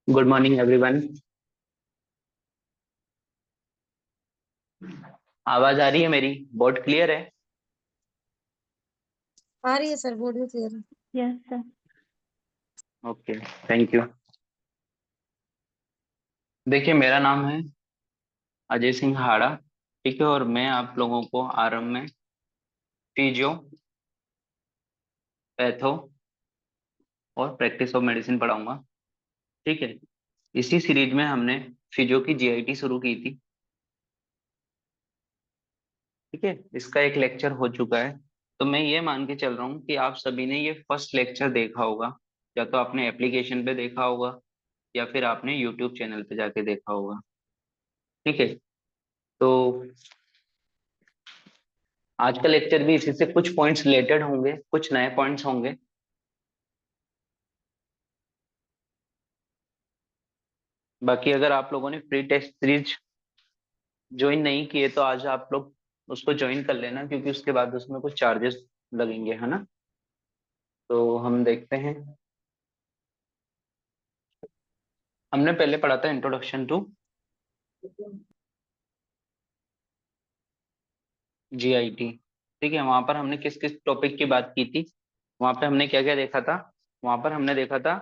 Good morning everyone. आवाज आ रही है मेरी? बोर्ड क्लियर है? आ रही है सर, बोर्ड में क्लियर है। Yes sir. Okay, thank you. देखिए, मेरा नाम है अजय सिंह हाड़ा। ठीक है, और मैं आप लोगों को आरंभ में फिजियो, पैथो और प्रैक्टिस ऑफ मेडिसिन पढ़ाऊंगा। ठीक है, इसी सीरीज में हमने फिजियो की जीआईटी शुरू की थी। ठीक है, इसका एक लेक्चर हो चुका है। तो मैं ये मान के चल रहा हूँ कि आप सभी ने ये फर्स्ट लेक्चर देखा होगा, या तो आपने एप्लीकेशन पे देखा होगा या फिर आपने यूट्यूब चैनल पे जाके देखा होगा। ठीक है, तो आज का लेक्चर भी इसी से कुछ पॉइंट्स रिलेटेड होंगे, कुछ नए पॉइंट्स होंगे। बाकी अगर आप लोगों ने प्री टेस्ट सीरीज ज्वाइन नहीं किए तो आज आप लोग उसको ज्वाइन कर लेना, क्योंकि उसके बाद उसमें कुछ चार्जेस लगेंगे, है ना। तो हम देखते हैं। हमने पहले पढ़ा था इंट्रोडक्शन टू जीआईटी। ठीक है, वहां पर हमने किस किस टॉपिक की बात की थी? वहां पे हमने क्या क्या देखा था? वहां पर हमने देखा था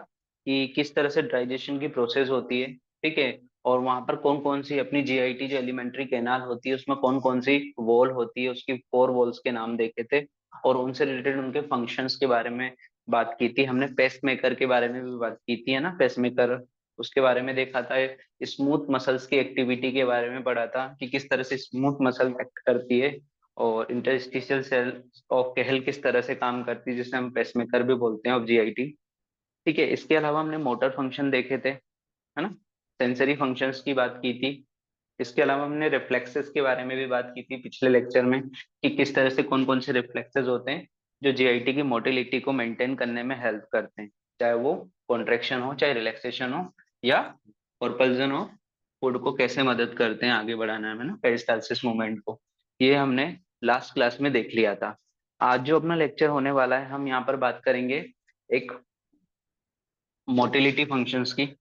कि किस तरह से डाइजेशन की प्रोसेस होती है। ठीक है, और वहां पर कौन कौन सी अपनी जीआईटी जो एलिमेंट्री कैनाल होती है उसमें कौन कौन सी वॉल होती है, उसकी 4 वॉल्स के नाम देखे थे। और उनसे रिलेटेड उनके फंक्शंस के बारे में बात की थी। हमने पेस मेकर के बारे में भी बात की थी, है ना, पेस मेकर उसके बारे में देखा था। स्मूथ मसल्स की एक्टिविटी के बारे में पढ़ा था कि किस तरह से स्मूथ मसल एक्ट करती है, और इंटरस्टिशियल सेल ऑफ केहल किस तरह से काम करती है, जिसे हम पेसमेकर भी बोलते हैं, ऑफ जीआईटी। ठीक है, इसके अलावा हमने मोटर फंक्शन देखे थे, है ना, सेंसरी फंक्शंस की बात की थी। इसके अलावा हमने रिफ्लेक्सेस के बारे में भी बात की थी पिछले लेक्चर में, कि किस तरह से कौन कौन से रिफ्लेक्सेस होते हैं जो जीआईटी की मोटिलिटी को मेंटेन करने में हेल्प करते हैं, चाहे वो कॉन्ट्रेक्शन हो, चाहे रिलैक्सेशन हो, या प्रोपल्जन हो। फूड को कैसे मदद करते हैं आगे बढ़ाने में ना, पेरिस्टालसिस मूवमेंट को। ये हमने लास्ट क्लास में देख लिया था। आज जो अपना लेक्चर होने वाला है, हम यहाँ पर बात करेंगे एक मोटिलिटी फंक्शंस की,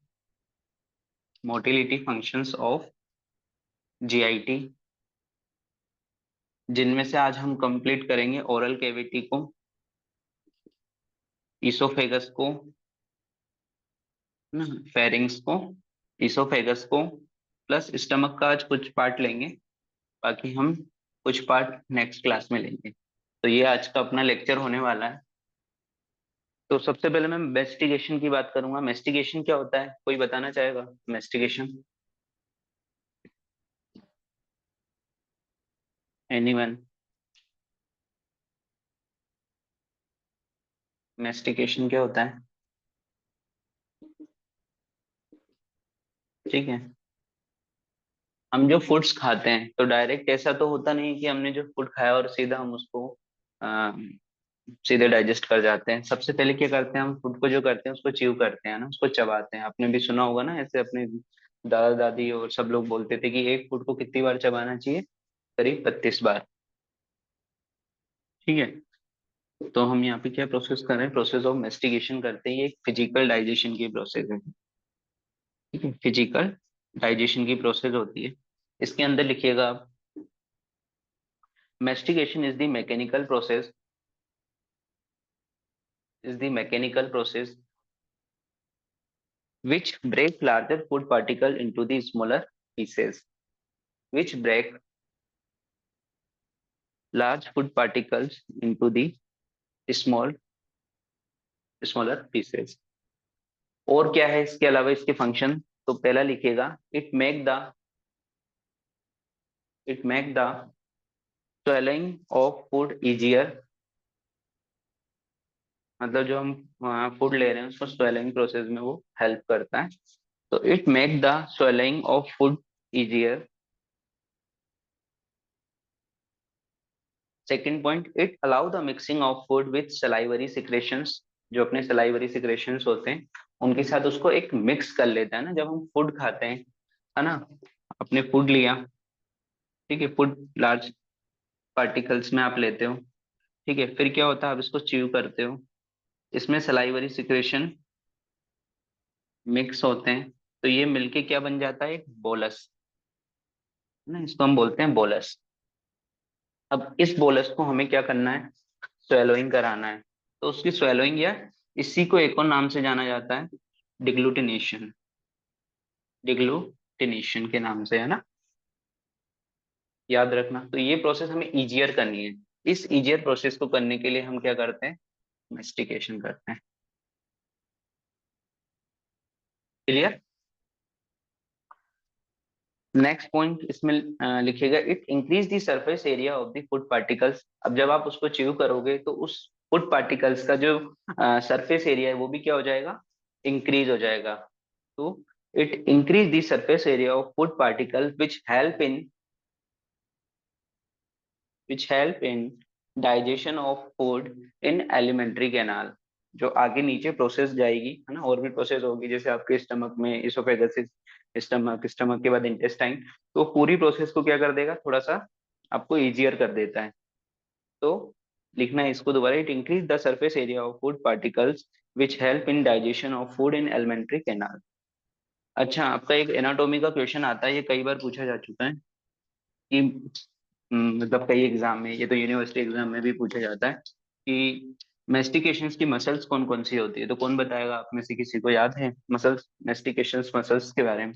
मोटिलिटी फंक्शंस ऑफ जीआईटी, जिनमें से आज हम कंप्लीट करेंगे ओरल कैविटी को, इसोफेगस को, फेरिंग्स को, इसोफेगस को, प्लस स्टमक का आज कुछ पार्ट लेंगे। बाकी हम कुछ पार्ट नेक्स्ट क्लास में लेंगे। तो ये आज का अपना लेक्चर होने वाला है। तो सबसे पहले मैं मेस्टिगेशन की बात करूंगा। मेस्टिगेशन क्या होता है, कोई बताना चाहेगा? मेस्टिगेशन, एनीवन? मेस्टिकेशन क्या होता है? ठीक है, हम जो फूड्स खाते हैं तो डायरेक्ट ऐसा तो होता नहीं कि हमने जो फूड खाया और सीधा हम उसको अ, सीधे डाइजेस्ट कर जाते हैं। सबसे पहले क्या करते हैं, हम फूड को जो करते हैं उसको च्यू करते हैं ना, उसको चबाते हैं। आपने भी सुना होगा ना, ऐसे अपने दादा दादी और सब लोग बोलते थे कि एक फूड को कितनी बार चबाना चाहिए, करीब 32 बार। ठीक है, तो हम यहाँ पे क्या प्रोसेस कर रहे हैं, प्रोसेस ऑफ मेस्टिगेशन करते हैं। ये एक फिजिकल डाइजेशन की प्रोसेस है। ठीक है, फिजिकल डाइजेशन की प्रोसेस होती है। इसके अंदर लिखिएगा आप, mastication is the mechanical process which break larger food particle into the smaller pieces, which break large food particles into the small smaller pieces। और क्या है इसके अलावा इसके फंक्शन? तो पहला लिखिएगा, it make the swallowing of food easier। मतलब जो हम फूड ले रहे हैं उसको स्वेलिंग प्रोसेस में वो हेल्प करता है। तो it make the swelling of food easier. Second point, it allow the mixing of food with salivary secretions. जो अपने सलाइवरी सिक्रेशंस होते हैं उनके साथ उसको एक मिक्स कर लेता है ना, जब हम फूड खाते हैं, है ना। अपने फूड लिया, ठीक है, फूड लार्ज पार्टिकल्स में आप लेते हो। ठीक है, फिर क्या होता है, आप इसको च्यू करते हो, इसमें सलाइवरी सिक्रेशन मिक्स होते हैं तो ये मिलके क्या बन जाता है, एक बोलस, है ना, इसको हम बोलते हैं बोलस। अब इस बोलस को हमें क्या करना है, स्वेलोइंग कराना है। तो उसकी स्वेलोइंग, या इसी को एक और नाम से जाना जाता है, डिग्लूटिनेशन, डिग्लूटिनेशन के नाम से, है ना, याद रखना। तो ये प्रोसेस हमें इजियर करनी है। इस इजियर प्रोसेस को करने के लिए हम क्या करते हैं, मेस्टिकेशन करते हैं। क्लियर। नेक्स्ट पॉइंट इसमें लिखिएगा, it increase the surface area of the food particles. अब जब आप उसको च्यू करोगे तो उस फूड पार्टिकल्स का जो सरफेस एरिया है वो भी क्या हो जाएगा, इंक्रीज हो जाएगा। तो it increase the surface area of food particles which help in digestion of food in alimentary canal। जो आगे नीचे प्रोसेस जाएगी, है ना, और भी प्रोसेस होगी, जैसे आपके स्टमक में इसोफेगस, स्टमक, स्टमक के बाद इंटेस्टाइन, तो पूरी प्रोसेस को क्या कर देगा, थोड़ा सा आपको इजियर कर देता है। तो लिखना है इसको दोबारा, it increase the surface area of food particles which help in digestion of food in alimentary canal. अच्छा, आपका एक एनाटोमी का क्वेश्चन आता है, ये कई बार पूछा जा चुका है कि मतलब कई एग्जाम में, ये तो यूनिवर्सिटी एग्जाम में भी पूछा जाता है कि मेस्टिकेशंस की मसल्स कौन कौन सी होती है। तो कौन बताएगा, आप में से किसी को याद है मसल्स, मेस्टिकेशंस मसल्स के बारे में?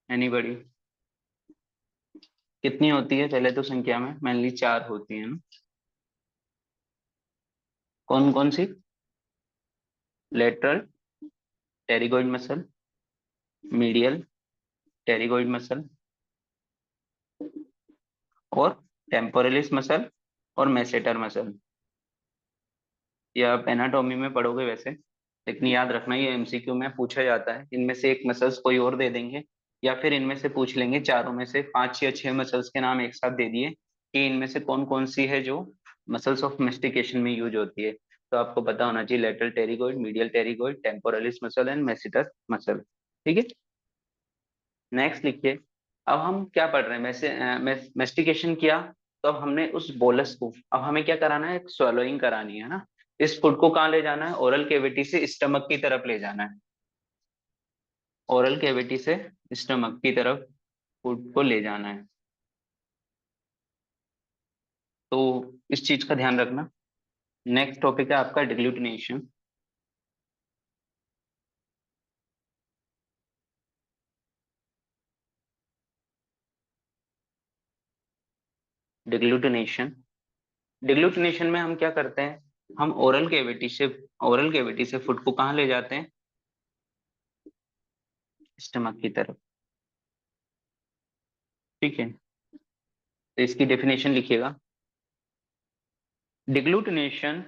एनीबॉडी? कितनी होती है पहले तो संख्या में, मेनली चार होती है ना। कौन कौन सी? Lateral pterygoid muscle, medial pterygoid muscle, और टेम्पोरलिस मसल, और मेसेटर मसल। ये आप एनाटॉमी में पढ़ोगे वैसे, लेकिन याद रखना ये एमसीक्यू में पूछा जाता है। इनमें से एक मसल्स कोई और दे देंगे, या फिर इनमें से पूछ लेंगे, चारों में से पांच या छह मसल्स के नाम एक साथ दे दिए कि इनमें से कौन कौन सी है जो मसल्स ऑफ मेस्टिकेशन में यूज होती है। तो आपको पता होना चाहिए, lateral pterygoid, medial pterygoid, temporalis muscle and masseter muscle. ठीक है, नेक्स्ट लिखिए। अब हम क्या पढ़ रहे हैं, मेस्टिकेशन किया, तो अब हमने उस बोलस को, अब हमें क्या कराना है, swallowing करानी है ना। इस फूड को कहाँ ले जाना है, ओरल कैविटी से स्टमक की तरफ ले जाना है। ओरल कैविटी से स्टमक की तरफ फूड को ले जाना है। तो इस चीज का ध्यान रखना। नेक्स्ट टॉपिक है आपका डिग्लूटिनेशन। डिग्लूटिनेशन, डिग्लूटिनेशन में हम क्या करते हैं, हम ओरल कैविटी से फूड को कहाँ ले जाते हैं, स्टमक की तरफ। ठीक है, तो इसकी डेफिनेशन लिखिएगा। डिग्लूटिनेशन,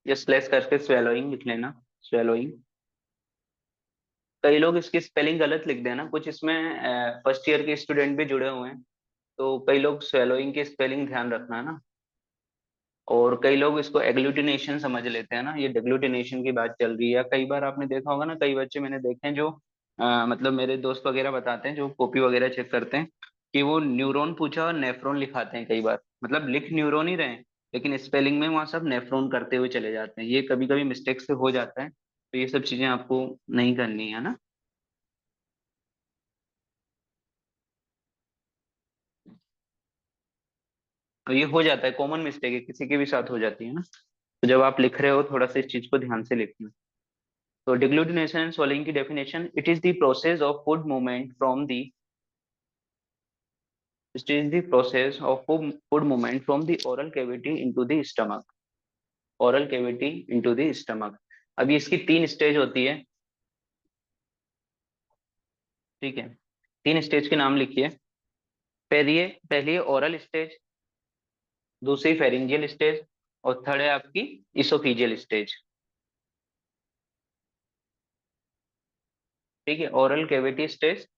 या स्लेस करके स्वेलोइंग लिख लेना, स्वेलोइंग। कई लोग इसकी स्पेलिंग गलत लिख देना, कुछ इसमें फर्स्ट ईयर के स्टूडेंट भी जुड़े हुए हैं, तो कई लोग स्वेलोइंग की स्पेलिंग ध्यान रखना है ना। और कई लोग इसको एग्लूटिनेशन समझ लेते हैं ना, ये डिग्लूटिनेशन की बात चल रही है। या कई बार आपने देखा होगा ना, कई बच्चे मैंने देखे हैं जो मतलब मेरे दोस्त वगैरह बताते हैं, जो कॉपी वगैरह चेक करते हैं, कि वो न्यूरॉन पूछा और नेफ्रॉन लिखाते हैं कई बार, मतलब लिख न्यूरॉन ही रहे हैं, लेकिन स्पेलिंग में वहां सब नेफ्रॉन करते हुए चले जाते हैं। ये कभी कभी मिस्टेक से हो जाता है, तो ये सब चीजें आपको नहीं करनी है ना। तो ये हो जाता है, कॉमन मिस्टेक है, किसी के भी साथ हो जाती है ना। तो जब आप लिख रहे हो थोड़ा सा इस चीज को ध्यान से लिखना। तो डिग्लूटिनेशन एंड swallowing की definition, it is the process of food movement from the, it is the process of food movement from the oral cavity into the stomach, oral cavity into the stomach। अभी इसकी तीन stage होती है, ठीक है, तीन stage के नाम लिखिए। पहली है ओरल स्टेज, दूसरी फेरिंजियल स्टेज, और थर्ड है आपकी इसोफिजियल स्टेज। ठीक है, ओरल कैविटी स्टेज,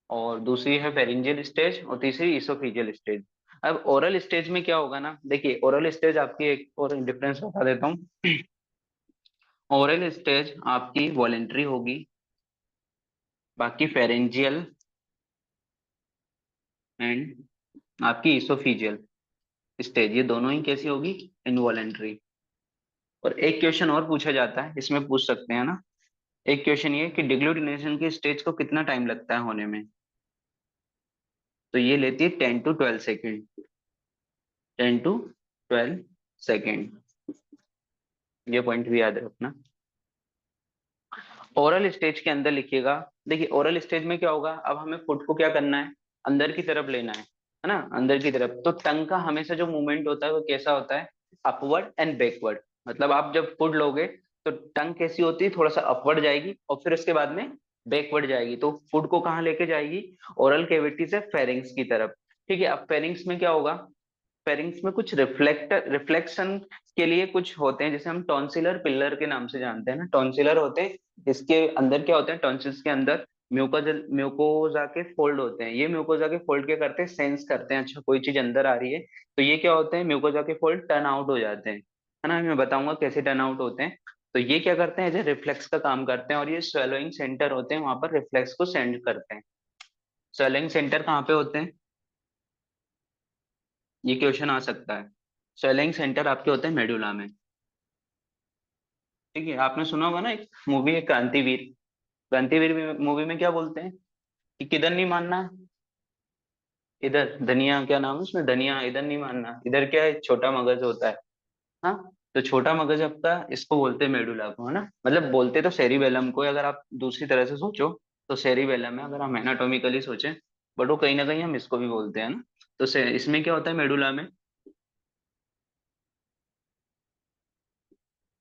और दूसरी है फेरिंजियल स्टेज, और तीसरी इसोफिजियल स्टेज। अब ओरल स्टेज में क्या होगा ना, देखिए ओरल स्टेज आपकी, एक और डिफरेंस बता देता हूँ। ओरल स्टेज आपकी वॉलेंट्री होगी, बाकी फेरेंजियल एंड आपकी इसोफिजियल स्टेज, ये दोनों ही कैसी होगी, इनवॉलेंट्री। और एक क्वेश्चन और पूछा जाता है, इसमें पूछ सकते हैं ना। एक क्वेश्चन ये कि डिग्लूटिनेशन की स्टेज को कितना टाइम लगता है होने में। तो ये लेती है 10 to 12 सेकेंड। 10 to 12 सेकेंड, ये पॉइंट भी याद रखना। ओरल स्टेज के अंदर लिखिएगा। देखिए ओरल स्टेज में क्या होगा, अब हमें फुड को क्या करना है, अंदर की तरफ लेना है ना, अंदर की तरफ। तो टंग का हमेशा जो मूवमेंट होता है वो कैसा होता है, अपवर्ड एंड बैकवर्ड। मतलब आप जब फूड लोगे तो टंग कैसी होती है, थोड़ा सा अपवर्ड जाएगी और फिर उसके बाद में बैकवर्ड जाएगी। तो फूड को कहाँ लेके जाएगी, ओरल कैविटी से फेरिंग्स की तरफ। ठीक है, अब फेरिंग्स में क्या होगा, फेरिंग्स में कुछ रिफ्लेक्शन के लिए कुछ होते हैं, जैसे हम टॉन्सिलर पिलर के नाम से जानते हैं ना, टॉन्सिलर होते हैं। इसके अंदर क्या होते हैं, टॉन्सिल्स के अंदर म्यूकोजा के फोल्ड होते हैं। ये म्यूकोजा के फोल्ड क्या करते हैं, सेंस करते हैं अच्छा कोई चीज अंदर आ रही है। तो ये क्या होते हैं, म्यूकोजा के फोल्ड टर्न आउट हो जाते हैं, है ना। मैं बताऊंगा कैसे टर्न आउट होते हैं। तो ये क्या करते हैं, एज ए रिफ्लेक्स का काम करते हैं, और ये स्वेलोइंग सेंटर होते हैं, वहां पर रिफ्लेक्स को सेंड करते हैं। स्वेलोइंग सेंटर कहाँ पे होते हैं, ये क्वेश्चन आ सकता है। स्वेलिंग सेंटर आपके होते हैं मेडुला में। ठीक है, आपने सुना होगा ना एक मूवी है क्रांतिवीर। क्रांतिवीर मूवी में क्या बोलते हैं कि किधर नहीं मानना, इधर धनिया, क्या नाम है उसमें, धनिया, इधर नहीं मानना, इधर क्या है, छोटा मगज होता है। हाँ, तो छोटा मगज आपका इसको बोलते हैं मेडुला को, है ना। मतलब बोलते तो सेरिबेलम को, अगर आप दूसरी तरह से सोचो तो सेरिबेलम है, अगर हम एनाटोमिकली सोचें। बट वो कहीं ना कहीं हम इसको भी बोलते हैं ना। तो इसमें क्या होता है मेडुला में,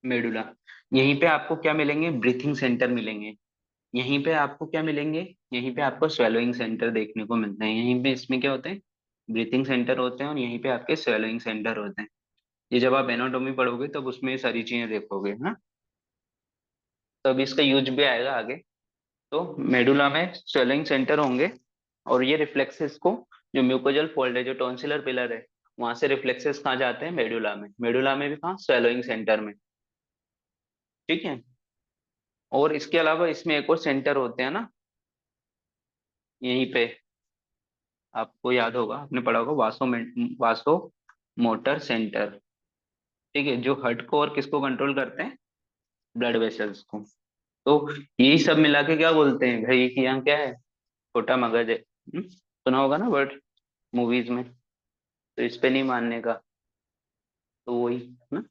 मेडुला, यहीं पे आपको क्या मिलेंगे, ब्रीथिंग सेंटर मिलेंगे। यहीं पे आपको क्या मिलेंगे, यहीं पे आपको स्वेलोइंग सेंटर देखने को मिलते हैं। यहीं पे इसमें क्या होते हैं, ब्रीथिंग सेंटर होते हैं, और यहीं पे आपके स्वेलोइंग सेंटर होते हैं। ये जब आप एनाटोमी पढ़ोगे तब उसमें ये सारी चीजें देखोगे, है ना। तो अभी इसका यूज भी आएगा आगे। तो मेडुला में स्वेलोइंग सेंटर होंगे, और ये रिफ्लेक्सेस को, जो म्यूकोजल फोल्ड है, जो टॉन्सिलर पिलर है, वहां से रिफ्लेक्सेस कहाँ जाते हैं, मेडुला में। मेडुला में भी कहाँ, स्वेलोइंग सेंटर में। ठीक है, और इसके अलावा इसमें एक और सेंटर होते हैं ना, यहीं पे आपको याद होगा, आपने पढ़ा होगा वासो मोटर सेंटर। ठीक है, जो हार्ट को और किसको कंट्रोल करते हैं, ब्लड वेसल्स को। तो यही सब मिला के क्या बोलते हैं भाई, कि यहाँ क्या है, छोटा मगज है। सुना होगा ना वर्ड मूवीज में। तो इस पे नहीं मानने का, तो वही ना।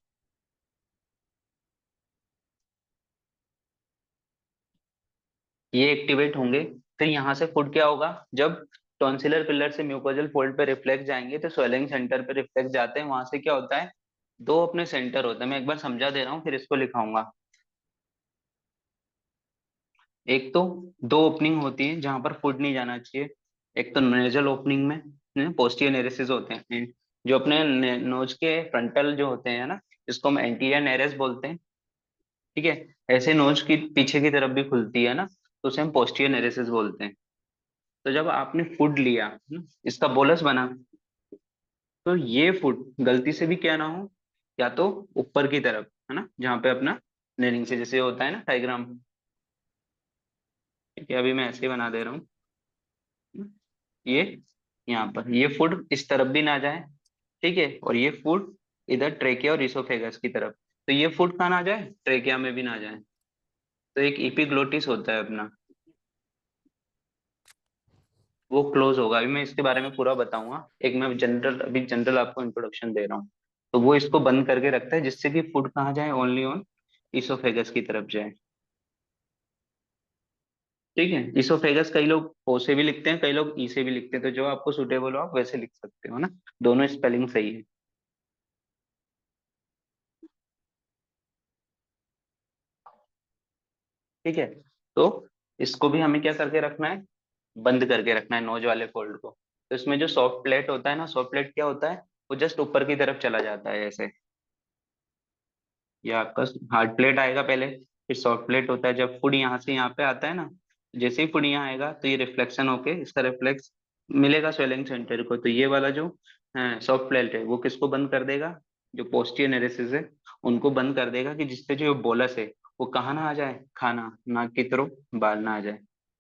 ये एक्टिवेट होंगे, फिर यहाँ से फुड क्या होगा, जब टॉन्सिलर पिलर से म्यूकोजल फोल्ड पे रिफ्लेक्स जाएंगे तो स्वेलिंग सेंटर पे रिफ्लेक्स जाते हैं। वहां से क्या होता है, दो अपने सेंटर होते हैं। मैं एक बार समझा दे रहा हूँ फिर इसको लिखाऊंगा। एक तो दो ओपनिंग होती है जहां पर फूड नहीं जाना चाहिए। एक तो नेजल ओपनिंग में पोस्टियर नेरेसिस होते हैं, जो अपने नोज के फ्रंटल जो होते हैं ना, जिसको हम एंटीरियर नेरेस बोलते हैं। ठीक है, ऐसे नोज की पीछे की तरफ भी खुलती है ना, तो उसे हम पोस्टियर नेरेसिस बोलते हैं। तो जब आपने फूड लिया इसका बोलस बना, तो ये फूड गलती से भी क्या ना हो, या तो ऊपर की तरफ, है ना, जहाँ पे अपना नेरिंग से जैसे होता है ना डायग्राम। ठीक है, अभी मैं ऐसे ही बना दे रहा हूँ। ये यहाँ पर ये फूड इस तरफ भी ना जाए, ठीक है, और ये फूड इधर ट्रेकिया और इसोफेगस की तरफ। तो ये फूड कहाँ ना जाए, ट्रेकिया में भी ना जाए। तो एक इपिग्लोटिस होता है अपना, वो क्लोज होगा। अभी मैं इसके बारे में पूरा बताऊंगा। एक मैं जनरल, अभी जनरल आपको इंट्रोडक्शन दे रहा हूँ। तो वो इसको बंद करके रखता है, जिससे कि फूड कहाँ जाए, ओनली ऑन इसोफेगस की तरफ जाए। ठीक है, इसोफेगस कई लोग ओ से भी लिखते हैं, कई लोग ई से भी लिखते हैं, तो जो आपको सुटेबल हो आप वैसे लिख सकते हो ना। दोनों स्पेलिंग सही है। ठीक है, तो इसको भी हमें क्या करके रखना है, बंद करके रखना है नोज वाले फोल्ड को। तो इसमें जो सॉफ्ट प्लेट होता है ना, सॉफ्ट प्लेट क्या होता है, वो जस्ट ऊपर की तरफ चला जाता है ऐसे। ये आपका हार्ड प्लेट आएगा पहले, फिर सॉफ्ट प्लेट होता है। जब फूड यहाँ से यहाँ पे आता है ना, जैसे ही फूड यहाँ आएगा तो ये रिफ्लेक्शन होके इसका रिफ्लेक्स मिलेगा स्वेलिंग सेंटर को। तो ये वाला जो सॉफ्ट प्लेट है वो किसको बंद कर देगा, जो पोस्टियर नेरेसिस है उनको बंद कर देगा, कि जिससे जो बोलस है वो कहाँ ना आ जाए, खाना नाक की तरफ बाहर ना आ जाए।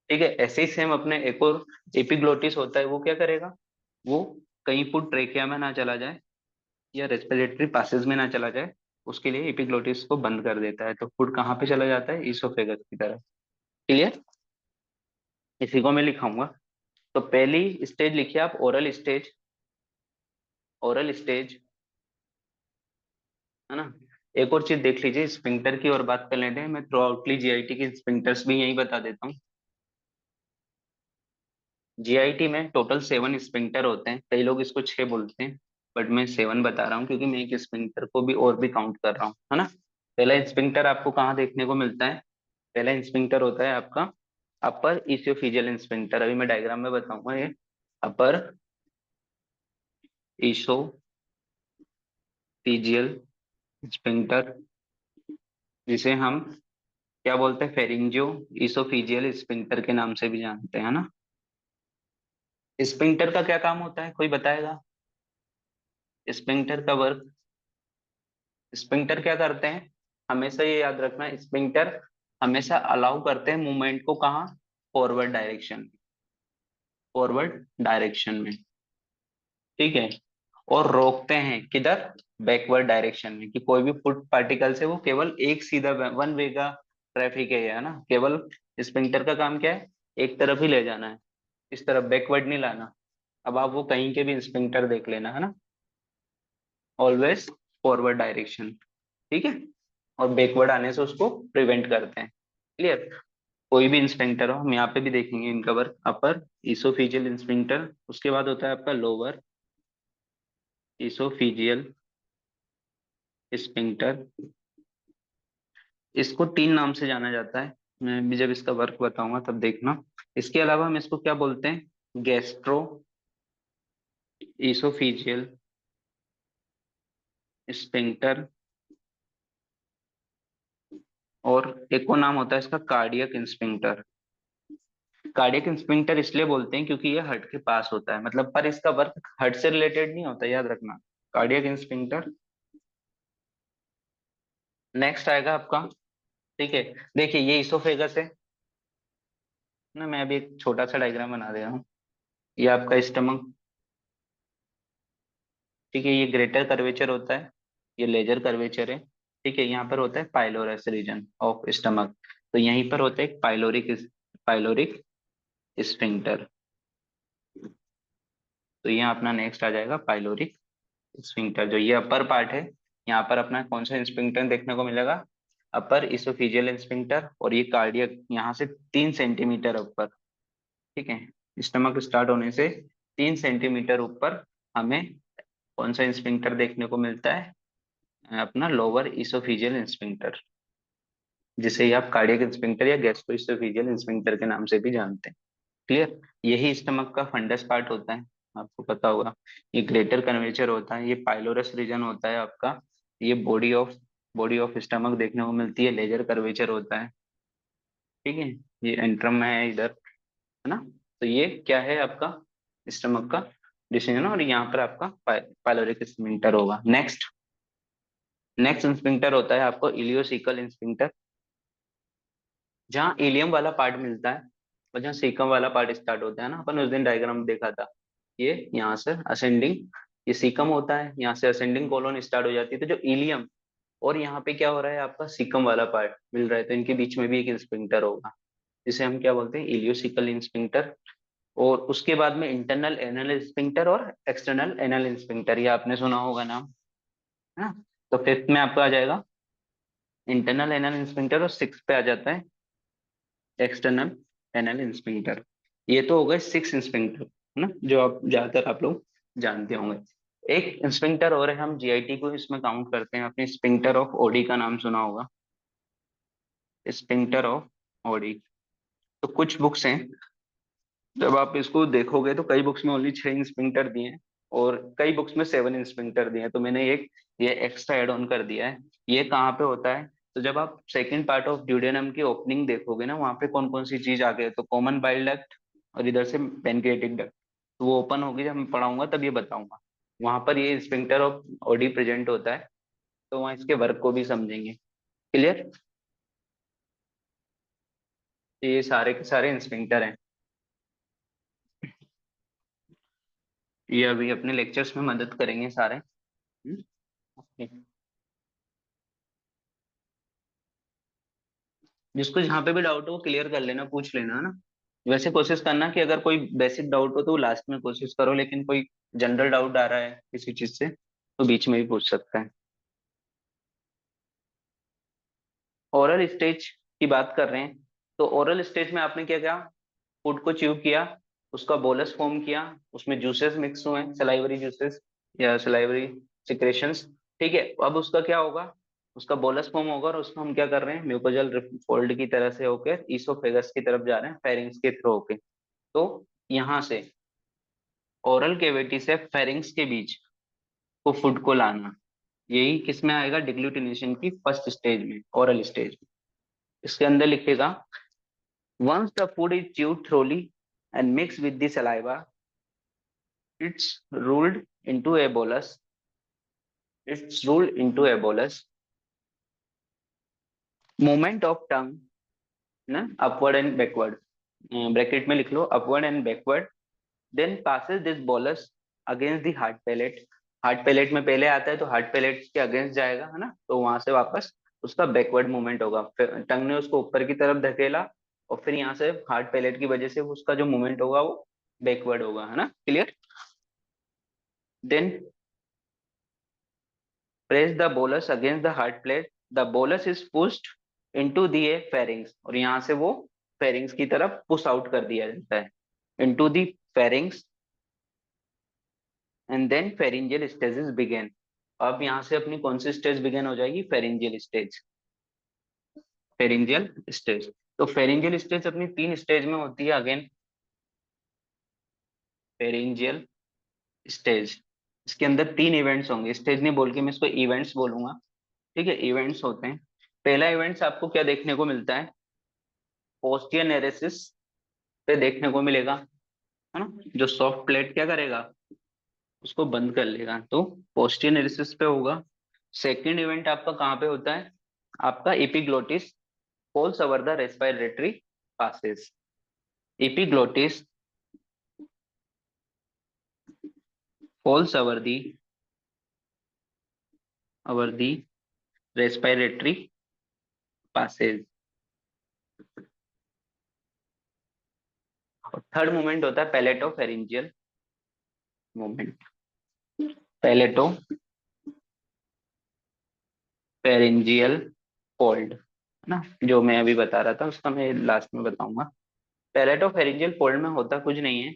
ठीक है, ऐसे ही सेम अपने एक और एपिग्लोटिस होता है, वो क्या करेगा, वो कहीं फूड ट्रेकिया में ना चला जाए, या रेस्पिरेटरी पासेज में ना चला जाए, उसके लिए एपिग्लोटिस को बंद कर देता है, तो फूड कहाँ पे चला जाता है, ईसोफेगस की तरफ। क्लियर। इसी को मैं लिखाऊंगा। तो पहली स्टेज लिखिए आप, ओरल स्टेज। ओरल स्टेज, है ना। एक और चीज देख लीजिए, स्पिंक्टर की और बात कर लेते हैं। मैं थ्रू आउटली जीआईटी की स्पिंक्टर्स भी यही बता देता हूँ। जीआईटी में टोटल 7 स्पिंक्टर होते हैं, कई लोग इसको 6 बोलते हैं, बट मैं 7 बता रहा हूँ क्योंकि मैं एक स्पिंक्टर को भी और भी काउंट कर रहा हूँ, है ना। पहला स्पिंक्टर आपको कहाँ देखने को मिलता है, पहला स्पिंक्टर होता है आपका अपर इसोफिजियल स्पिंक्टर। अभी मैं डायग्राम में बताऊंगा ये। अपर इसोफिजियल स्पिंक्टर, जिसे हम क्या बोलते हैं, फेरिंजियो इसोफिजियल स्पिंक्टर के नाम से भी जानते हैं, ना। स्पिंक्टर का क्या काम होता है, कोई बताएगा। स्पिंक्टर का वर्क, स्पिंक्टर क्या करते हैं, हमेशा ये याद रखना, स्पिंक्टर हमेशा अलाउ करते हैं मूवमेंट को, कहाँ, फॉरवर्ड डायरेक्शन, फॉरवर्ड डायरेक्शन में, ठीक है। और रोकते हैं किधर, बैकवर्ड डायरेक्शन में, कि कोई भी फुट पार्टिकल से वो केवल एक सीधा वन वे का ट्रैफिक है ना, केवल स्पिंक्टर का काम क्या है, एक तरफ ही ले जाना है, इस तरफ बैकवर्ड नहीं लाना। अब आप वो कहीं के भी स्पिंक्टर देख लेना, है ना, ऑलवेज फॉरवर्ड डायरेक्शन, ठीक है। और बैकवर्ड आने से उसको प्रिवेंट करते हैं। क्लियर। कोई भी इंस्पेक्टर हो, हम यहाँ पे भी देखेंगे इनका वर्क। अपर इसोफिजियल इंस्पेक्टर, उसके बाद होता है आपका लोअर इसोफिजियल स्पिंक्टर। इसको 3 नाम से जाना जाता है, मैं भी जब इसका वर्क बताऊंगा तब देखना। इसके अलावा हम इसको क्या बोलते हैं, गैस्ट्रो इसोफिजियल स्पिंक्टर, और एक और नाम होता है इसका कार्डियक इंस्पिंक्टर। कार्डियक इंस्पिंक्टर इसलिए बोलते हैं क्योंकि ये हार्ट के पास होता है, मतलब, पर इसका वर्क हार्ट से रिलेटेड नहीं होता, याद रखना। कार्डियक इंस्पिंक्टर। नेक्स्ट आएगा आपका, ठीक है। देखिए ये इसोफेगस है ना, मैं अभी एक छोटा सा डायग्राम बना दे रहा हूँ। ये आपका स्टमक, ठीक है। ये ग्रेटर कर्वेचर होता है, ये लेजर कर्वेचर है, ठीक है। यहाँ पर होता है पाइलोरस रीजन ऑफ स्टमक, तो यहीं पर होता है एक पाइलोरिक स्फिंक्टर। तो यहाँ अपना नेक्स्ट आ जाएगा पाइलोरिक स्फिंक्टर, जो ये अपर पार्ट है। यहाँ पर अपना कौन सा स्फिंक्टर देखने को मिलेगा, अपर इसोफिजियल स्फिंक्टर, और ये कार्डियक यहाँ से 3 सेंटीमीटर ऊपर, ठीक है। स्टमक स्टार्ट होने से 3 सेंटीमीटर ऊपर हमें कौन सा स्फिंक्टर देखने को मिलता है, अपना लोअर इसोफिजियल स्फिंक्टर, जिसे ही आप कार्डियक स्फिंक्टर या गैस्ट्रोइसोफिजियल स्फिंक्टर के नाम से भी जानते हैं। क्लियर। यही स्टमक का फंडस पार्ट होता है, आपको पता होगा। ये ग्रेटर कर्वेचर होता है, ये पाइलोरस रीजन होता है आपका। ये बॉडी ऑफ स्टमक देखने को मिलती है, लेजर कर्वेचर होता है, ठीक है। ये एंट्रम में है इधर, है ना। तो ये क्या है आपका स्टमक का डिसीजन, और यहाँ पर आपका पाइलोरिक स्फिंक्टर होगा। नेक्स्ट, नेक्स्ट स्फिंक्टर होता है आपको इलियोसिकल स्फिंक्टर, जहाँ इलियम वाला पार्ट मिलता है और जहाँ सीकम वाला पार्ट स्टार्ट होता है ना, अपन उस दिन डायग्राम देखा था। ये यहाँ से असेंडिंग, ये सीकम होता है, यहाँ से असेंडिंग कोलोन स्टार्ट हो जाती है, तो जो इलियम और यहाँ पे क्या हो रहा है, आपका सीकम वाला पार्ट मिल रहा है, तो इनके बीच में भी एक स्फिंक्टर होगा, जिसे हम क्या बोलते हैं, इलियोसिकल स्फिंक्टर। और उसके बाद में इंटरनल एनल स्फिंक्टर और एक्सटर्नल एनल स्फिंक्टर, ये आपने सुना होगा नाम, है ना। तो फिफ्थ में आपका आ जाएगा इंटरनल एनल स्फिंक्टर, और सिक्स पे आ जाता है एक्सटर्नल एनल स्फिंक्टर। ये तो हो गए 6 स्फिंक्टर, है ना, जो आप ज्यादातर आप लोग जानते होंगे। एक स्फिंक्टर और है, हम जीआईटी को इसमें काउंट करते हैं, आपने स्फिंक्टर ऑफ ओडी का नाम सुना होगा, स्फिंक्टर ऑफ ओडी। तो कुछ बुक्स हैं, जब आप इसको देखोगे तो कई बुक्स में ओनली 6 स्फिंक्टर दिए हैं, और कई बुक्स में 7 स्फिंक्टर दिए हैं, तो मैंने एक ये एक्स्ट्रा एड ऑन कर दिया है। ये कहाँ पे होता है, तो जब आप सेकंड पार्ट ऑफ ड्यूडेनम की ओपनिंग देखोगे ना, वहाँ पे कौन कौन सी चीज आ गई, तो कॉमन बाइल डक्ट और इधर से पेनक्रिएटिक डक्ट, तो वो ओपन होगी, जब मैं पढ़ाऊंगा तब ये बताऊंगा। वहां पर ये स्फिंक्टर ऑफ ओडी प्रेजेंट होता है, तो वहाँ इसके वर्क को भी समझेंगे। क्लियर। ये सारे के सारे स्फिंक्टर हैं, ये अभी अपने लेक्चर्स में मदद करेंगे सारे। ओके। जिसको जहाँ पे भी डाउट हो वो क्लियर कर लेना, पूछ लेना, है ना। वैसे कोशिश करना कि अगर कोई बेसिक डाउट हो तो वो लास्ट में कोशिश करो, लेकिन कोई जनरल डाउट आ रहा है किसी चीज से तो बीच में भी पूछ सकता है। ओरल स्टेज की बात कर रहे हैं, तो ओरल स्टेज में आपने क्या किया, फूड को च्यू किया, उसका बोलस फॉर्म किया, उसमें जूसेस मिक्स हुए, सलाइवरी जूसेस या सलाइवरी सिक्रेशंस। ठीक है, अब उसका क्या होगा, उसका बोलस फॉर्म होगा और उसको हम क्या कर रहे हैं, म्यूकोजल फोल्ड की तरह से होकर ईसोफेगस की तरफ जा रहे हैं, फेरिंग्स के थ्रू होके। तो यहाँ से ओरल केविटी से फेरिंग्स के बीच को फूड को लाना, यही किस में आएगा, डिग्लूटिनेशन की फर्स्ट स्टेज में, ओरल स्टेज में। इसके अंदर लिखेगा, once the food is chewed thoroughly and mixed with the saliva, it's ruled into a bolus. It's ruled into a bolus. Movement of tongue, ना, upward and backward. ब्रैकेट में लिख लो upward and backward. Then passes this bolus against the hard palate. Hard palate में पहले आता है तो hard palate के against जाएगा, है ना, तो वहां से वापस उसका बैकवर्ड मूवमेंट होगा, टंग ने उसको ऊपर की तरफ धकेला और फिर यहाँ से हार्ड पैलेट की वजह से उसका जो मूवमेंट होगा वो बैकवर्ड होगा, है ना, clear. Then press the bolus against the hard plate. The bolus is pushed into the pharynx और यहाँ से वो pharynx की तरफ पुश आउट कर दिया जाता है, into the pharynx, and then pharyngeal stages begin. अब यहाँ से अपनी कौन सी स्टेज बिगेन हो जाएगी, pharyngeal स्टेज। pharyngeal स्टेज, तो pharyngeal स्टेज अपनी तीन स्टेज में होती है अगेन। pharyngeal स्टेज, इसके अंदर तीन इवेंट्स होंगे, स्टेज नहीं बोल के मैं इसको इवेंट्स बोलूंगा। ठीक है, इवेंट्स होते हैं। पहला इवेंट्स आपको क्या देखने को मिलता है, ओस्टियोनेरेसिस पे देखने को मिलेगा, है ना, जो सॉफ्ट प्लेट क्या करेगा, उसको बंद कर लेगा, तो ओस्टियोनेरेसिस पे होगा। सेकंड इवेंट आपका कहाँ पे होता है, आपका epiglottis falls over the respiratory passes. Epiglottis falls over the respiratory passage. और थर्ड मूवमेंट होता है palato pharyngeal movement. Palato pharyngeal fold, है ना, जो मैं अभी बता रहा था उसका मैं लास्ट में बताऊंगा। पैलेटोफेरिंजियल फोल्ड में होता कुछ नहीं है,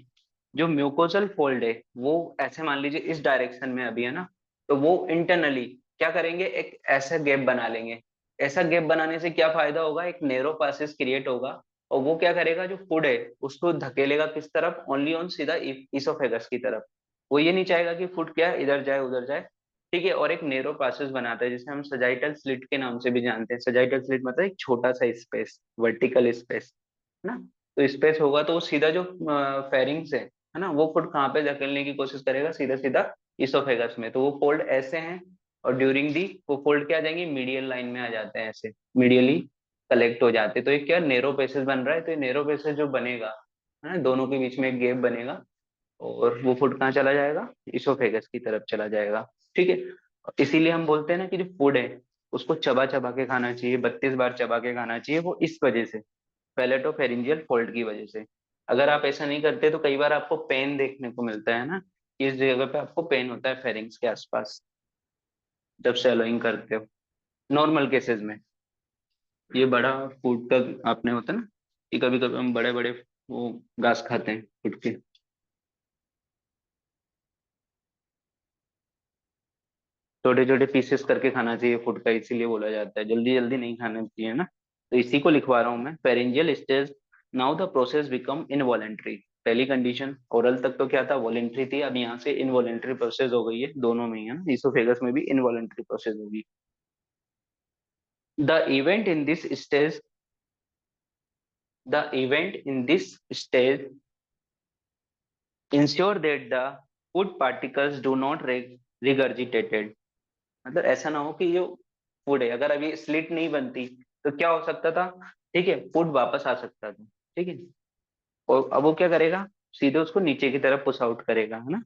जो म्यूकोजल फोल्ड है वो ऐसे मान लीजिए इस डायरेक्शन में अभी है ना, तो वो इंटरनली क्या करेंगे, एक ऐसा गैप बना लेंगे। ऐसा गैप बनाने से क्या फायदा होगा, एक नैरो पासेस क्रिएट होगा और वो क्या करेगा, जो फूड है उसको धकेलेगा किस तरफ, ओनली ऑन सीधा इसोफेगस की तरफ। वो ये नहीं चाहेगा कि फूड क्या इधर जाए उधर जाए। ठीक है, और एक नेरो पासेस बनाता है जिसे हम सजाइटल स्लिट के नाम से भी जानते हैं। सजाइटल स्लिट मतलब एक छोटा सा स्पेस, वर्टिकल स्पेस, है ना। तो स्पेस होगा तो वो सीधा जो फेरिंग्स है ना, वो फुट कहाँ पे धकेलने की कोशिश करेगा, सीधा सीधा इसोफेगस में। तो वो फोल्ड ऐसे हैं और ड्यूरिंग दी वो फोल्ड क्या आ जाएंगे, मीडियल लाइन में आ जाते हैं, ऐसे मीडियली कलेक्ट हो जाते हैं। तो एक क्या नेरो पैसेज बन रहा है, तो ये नेरो पैसेज जो बनेगा, है ना, दोनों के बीच में एक गैप बनेगा और वो फूड कहाँ चला जाएगा, इसोफेगस की तरफ चला जाएगा। ठीक है, इसीलिए हम बोलते हैं ना कि जो फूड है उसको चबा चबा के खाना चाहिए, 32 बार चबा के खाना चाहिए, वो इस वजह से, पैलेटोफेरिंजियल फोल्ड की वजह से। अगर आप ऐसा नहीं करते तो कई बार आपको पेन देखने को मिलता है ना, कि इस जगह पे आपको पेन होता है फेरिंग्स के आसपास जब सैलोइंग करते हो, नॉर्मल केसेस में। ये बड़ा फूड का आपने होता है ना, कि कभी कभी हम बड़े बड़े वो घास खाते हैं फूड के, छोटे छोटे पीसेस करके खाना चाहिए फूड का, इसीलिए बोला जाता है जल्दी जल्दी नहीं खाना चाहिए ना। तो इसी को लिखवा रहा हूँ मैं, pharyngeal stage. Now the process become involuntary. पहली कंडीशन ओरल तक तो क्या था, वॉलेंट्री थी, अब यहाँ से इनवॉलेंट्री प्रोसेस हो गई है, दोनों में ही है ना, इसोफेगस में भी इनवॉलेंट्री प्रोसेस होगी। The event in this stage, the event in this stage ensure that the food particles do not regurgitated. मतलब ऐसा ना हो कि जो फूड है, अगर अभी स्लिट नहीं बनती तो क्या हो सकता था, ठीक है, फूड वापस आ सकता था। ठीक है, और अब वो क्या करेगा, सीधे उसको नीचे की तरफ पुश आउट करेगा, है ना।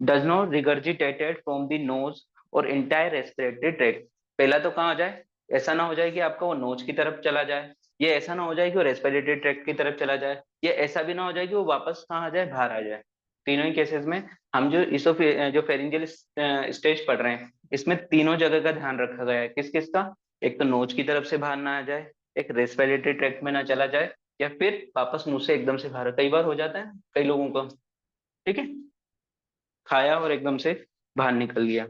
Does not regurgitated from the nose और इंटायर रेस्पिरेटरी ट्रैक्ट। पहला तो कहाँ आ जाए, ऐसा ना हो जाए कि आपका वो नोज की तरफ चला जाए, ये ऐसा ना हो जाए कि वो रेस्पिरेटरी ट्रैक्ट की तरफ चला जाए, ये ऐसा भी ना हो जाए कि वो वापस कहाँ आ जाए, बाहर आ जाए। तीनों ही केसेस में हम जो फेरिंजियल स्टेज पढ़ रहे हैं, इसमें तीनों जगह का ध्यान रखा गया है। किस किस का? एक तो नोज की तरफ से बाहर ना आ जाए, एक रेस्पिरेटरी ट्रैक्ट में ना चला जाए, या फिर वापस मुंह से एकदम से बाहर। कई बार हो जाता है कई लोगों को, ठीक है, खाया और एकदम से बाहर निकल गया।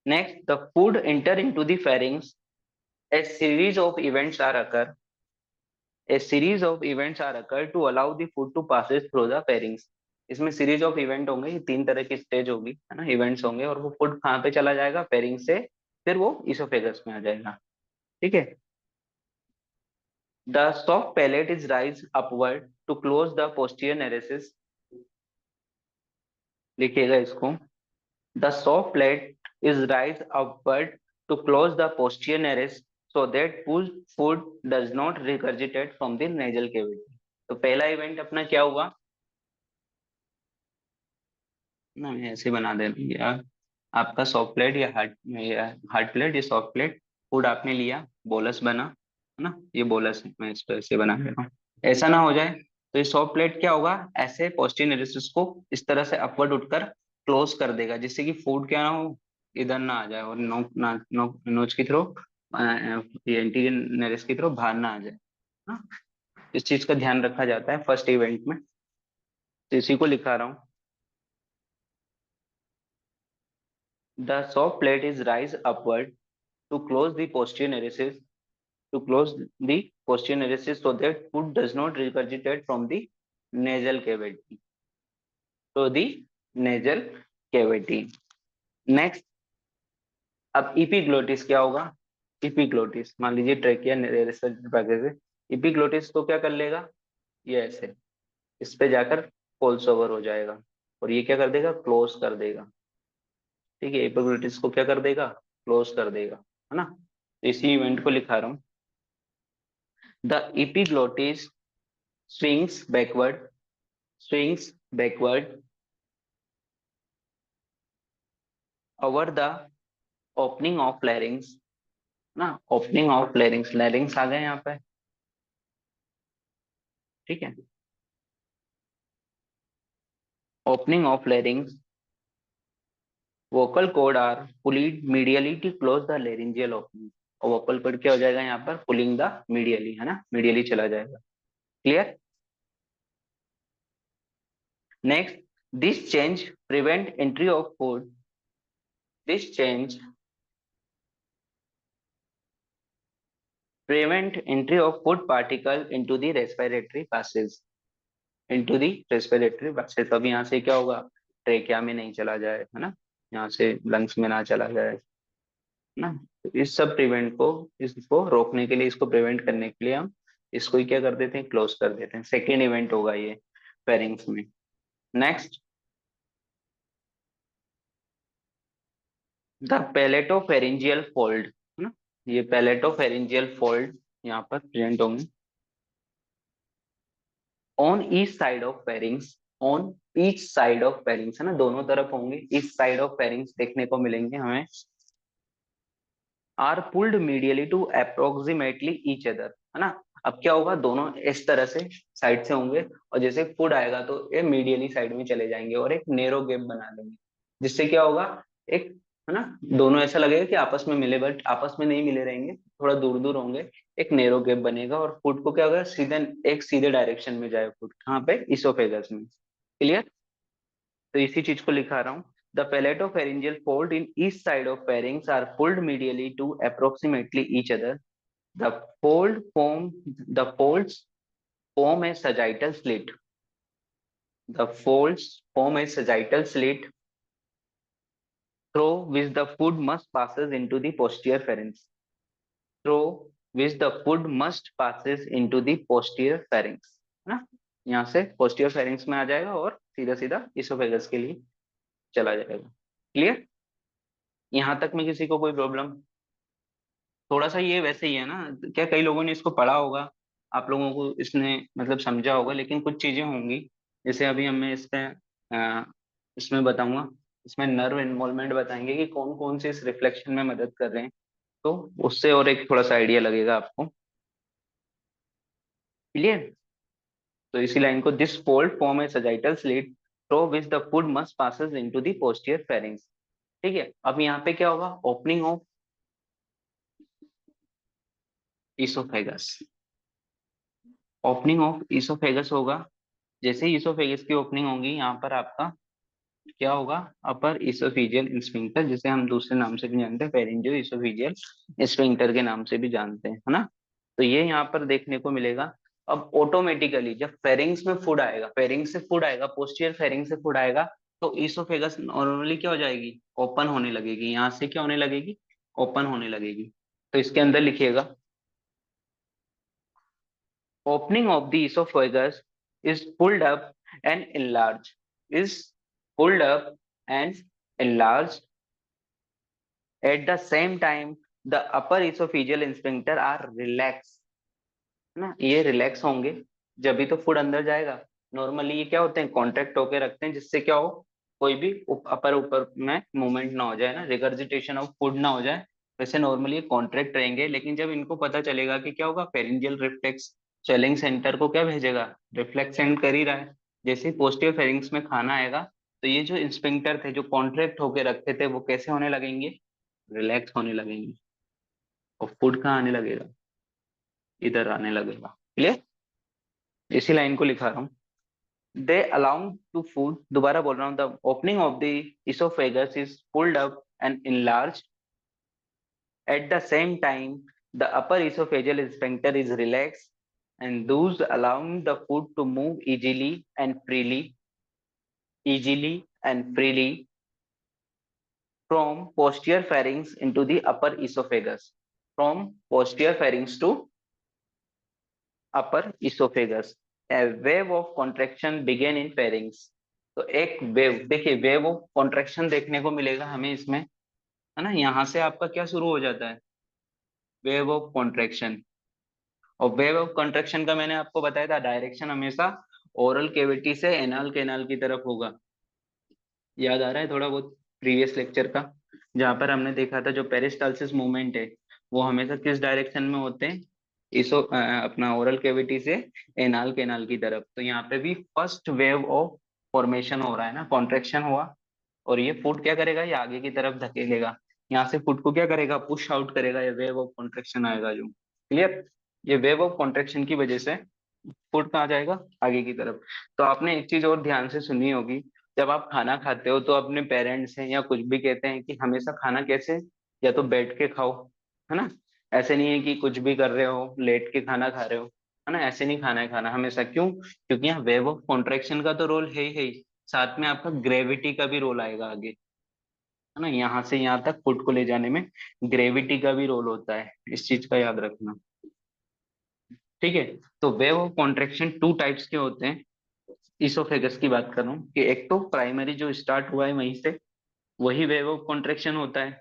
Next, the food enter into the pharynx, a series of events are occur A series of events are occur to allow the food to passes through the pharynx। इसमें सीरीज ऑफ इवेंट होंगे, ये तीन तरह की stage होगी, है ना, events होंगे, और वो फूड कहाँ पे चला जाएगा, फेरिंग्स से, फिर वो इसोफेगस में आ जाएगा। ठीक है। The soft palate is rise upward to close the posterior nares. लिखिएगा इसको। The soft palate is rise upward to close the posterior nares so that food does not regurgitate from the nasal cavity। तो पहला event अपना क्या हुआ ना, मैं ऐसे बना दे रहा हूँ यार। आपका सॉफ्ट प्लेट या हार्ड प्लेट या सॉफ्ट प्लेट, फूड आपने लिया, बोलस बना, है ना, ये बोलस है, मैं इसको ऐसे बना दे रहा हूँ। ऐसा ना हो जाए, तो ये सॉफ्ट प्लेट क्या होगा, ऐसे posterior nares को इस तरह से अपवर्ड उठकर क्लोज कर देगा, जिससे कि फूड क्या ना हो, इधर ना आ जाए, और नोच की थ्रो, ये एंटीरियर नेरेस की थ्रो बाहर ना आ जाए। हाँ, इस चीज का ध्यान रखा जाता है फर्स्ट इवेंट में, तो इसी को लिखा रहा हूँ। The soft plate is rise upward to close the posterior nares, so that food does not regurgitate from the nasal cavity to the nasal cavity। Next, अब इपिग्लोटिस क्या होगा? इपिग्लोटिस, मान लीजिए ट्रेकिया रेस्पिरेटरी से, इपिग्लोटिस तो क्या कर लेगा, ये ऐसे इस पे जाकर फोल्स ओवर हो जाएगा, और ये क्या कर देगा, क्लोज कर देगा। ठीक है, एपिग्लोटिस को क्या कर देगा, क्लोज कर देगा, है ना। तो इसी इवेंट को लिखा रहा हूँ। The epiglottis swings backward swings backward over the opening of larynx, ना, ओपनिंग ऑफ larynx, larynx आ गए यहाँ पे, ठीक है, opening of larynx, vocal cord are pulled medially to close the laryngeal opening। और vocal cord क्या हो जाएगा यहाँ पर, पुलिंग द मीडियली, है ना, मीडियली चला जाएगा। Clear. Next, this change prevent entry of food this change prevent entry of food particle into the respiratory passes, into the respiratory passes। तब यहाँ से क्या होगा, ट्रेकिया में नहीं चला जाए, है ना, यहाँ से लंग्स में ना चला जाए, है ना। तो इस सब प्रिवेंट को, इसको रोकने के लिए, इसको प्रिवेंट करने के लिए हम इसको ही क्या कर देते हैं, क्लोज कर देते हैं। सेकेंड इवेंट होगा ये फेरिंग्स में। नेक्स्ट, द पैलेटोफेरिंजियल फोल्ड, है ना, ये पैलेटोफेरिंजियल फोल्ड यहाँ पर प्रेजेंट होंगे on each side of pharynx, on each side of pharynx, है ना, दोनों तरफ होंगे, ईच साइड ऑफ फेरिंग्स देखने को मिलेंगे हमें। Are pulled medially to approximately each other, है ना। अब क्या होगा, दोनों इस तरह से साइड से होंगे, और जैसे फूड आएगा तो ये मीडियली साइड में चले जाएंगे और एक नेरो गैप बना देंगे, जिससे क्या होगा, एक, है ना, दोनों ऐसा लगेगा कि आपस में मिले, बट आपस में नहीं मिले रहेंगे, थोड़ा दूर दूर होंगे, एक नेरो गैप बनेगा, और फूड को क्या होगा, सीधे एक सीधे डायरेक्शन में जाए फूड, कहाँ पे, इसोफेगस में। क्लियर। तो इसी चीज को लिखा रहा हूँ। The palatopharyngeal fold in each side of pharynx are pulled medially to approximately each other। The fold form the folds form a sagittal slit। The folds form a sagittal slit through which the food must passes into the posterior pharynx। Through which the food must passes into the posterior pharynx, है ना। यहाँ से posterior pharynx में आ जाएगा और सीधा सीधा oesophagus के लिए चला जाएगा। क्लियर। यहाँ तक में किसी को कोई प्रॉब्लम? थोड़ा सा ये वैसे ही है ना, क्या कई लोगों ने इसको पढ़ा होगा, आप लोगों को इसने मतलब समझा होगा, लेकिन कुछ चीजें होंगी, जैसे अभी हमें इसका इसमें बताऊंगा, इसमें नर्व इन्वॉल्वमेंट बताएंगे कि कौन कौन से इस रिफ्लेक्शन में मदद कर रहे हैं, तो उससे और एक थोड़ा सा आइडिया लगेगा आपको। क्लियर। तो इसी लाइन को, this fold form A sagittal slit through which the food must passes into the posterior pharynx. ठीक है, अब यहाँ पे क्या होगा, opening of oesophagus, opening of oesophagus होगा। जैसे ही इसोफेगस की ओपनिंग होगी, यहाँ पर आपका क्या होगा, अपर इसोफिजियल स्फिंक्टर, जिसे हम दूसरे नाम से भी जानते हैं, फेरिंजियो इसोफिजियल स्फिंक्टर के नाम से भी जानते हैं, है ना। तो ये यहाँ पर देखने को मिलेगा। अब ऑटोमेटिकली जब फेरिंग्स में फूड आएगा, फेरिंग से फूड आएगा, पोस्टीरियर फेरिंग से फूड आएगा, तो इसोफेगस नॉर्मली क्या हो जाएगी, ओपन होने लगेगी। यहाँ से क्या होने लगेगी, ओपन होने लगेगी। तो इसके अंदर लिखिएगा, opening of the esophagus is pulled up and enlarged, is pulled up and enlarged at the same time the upper esophageal sphincter are relaxed, है ना। ये रिलैक्स होंगे जब भी तो फूड अंदर जाएगा। नॉर्मली ये क्या होते हैं, कॉन्ट्रैक्ट होके रखते हैं, जिससे क्या हो, कोई भी अपर ऊपर में मूवमेंट ना हो जाए ना, रिगर्जिटेशन ऑफ फूड ना हो जाए। वैसे नॉर्मली ये कॉन्ट्रैक्ट रहेंगे, लेकिन जब इनको पता चलेगा कि क्या होगा, फेरिंजियल रिफ्लेक्स स्वेलिंग सेंटर को क्या भेजेगा, रिफ्लेक्स सेंड कर ही रहा है। जैसे ही पोस्टीरियर फेरिंग्स में खाना आएगा, तो ये जो स्फिंक्टर थे जो कॉन्ट्रैक्ट होके रखते थे, वो कैसे होने लगेंगे, रिलैक्स होने लगेंगे। और फूड कहाँ आने लगेगा, इधर आने लगेगा। क्लियर। इसी लाइन को लिखा रहा हूँ, दे अलाउ टू फूड, दोबारा बोल रहा हूँ, the opening of the oesophagus is pulled up and enlarged at the same time the upper esophageal sphincter is relaxed, and those allowing the food to move easily and freely from posterior pharynx into the upper esophagus, from posterior pharynx to upper esophagus. A wave of contraction began in pharynx. तो एक wave, देखिए wave of contraction देखने को मिलेगा हमें इसमें, है ना। यहाँ से आपका क्या शुरू हो जाता है, वेव ऑफ कॉन्ट्रेक्शन। और वेव ऑफ कॉन्ट्रेक्शन का मैंने आपको बताया था, डायरेक्शन हमेशा ओरल केविटी से एनाल कैनाल की तरफ होगा। याद आ रहा है थोड़ा बहुत प्रीवियस लेक्चर का, जहाँ पर हमने देखा था जो पेरिस्टालसिस मूवमेंट है, वो हमेशा किस डायरेक्शन में होते हैं, अपना ओरल केविटी से एनाल कैनाल की तरफ। तो यहाँ पे भी फर्स्ट वेव ऑफ फॉर्मेशन हो रहा है ना, कॉन्ट्रेक्शन हुआ, और ये फुट क्या करेगा, ये आगे की तरफ धकेलेगा। यहाँ से फुट को क्या करेगा, पुश आउट करेगा, ये वेव ऑफ कॉन्ट्रेक्शन आएगा जो। क्लियर। ये वेव ऑफ कॉन्ट्रेक्शन की वजह से फुट कहाँ जाएगा, आगे की तरफ। तो आपने एक चीज और ध्यान से सुनी होगी, जब आप खाना खाते हो तो अपने पेरेंट्स हैं या कुछ भी कहते हैं कि हमेशा खाना कैसे, या तो बैठ के खाओ, है ना। ऐसे नहीं है कि कुछ भी कर रहे हो लेट के खाना खा रहे हो, है ना। ऐसे नहीं खाना है खाना हमेशा, क्यों, क्योंकि यहाँ वेव ऑफ कॉन्ट्रेक्शन का तो रोल है ही, साथ में आपका ग्रेविटी का भी रोल आएगा आगे, है ना। यहाँ से यहाँ तक फुट को ले जाने में ग्रेविटी का भी रोल होता है, इस चीज का याद रखना। ठीक है। तो wave of contraction two types के होते हैं, इसोफेगस की बात कर रहा हूँ, कि एक तो प्राइमरी जो स्टार्ट हुआ है वहीं से, वही वेव ऑफ कॉन्ट्रेक्शन होता है।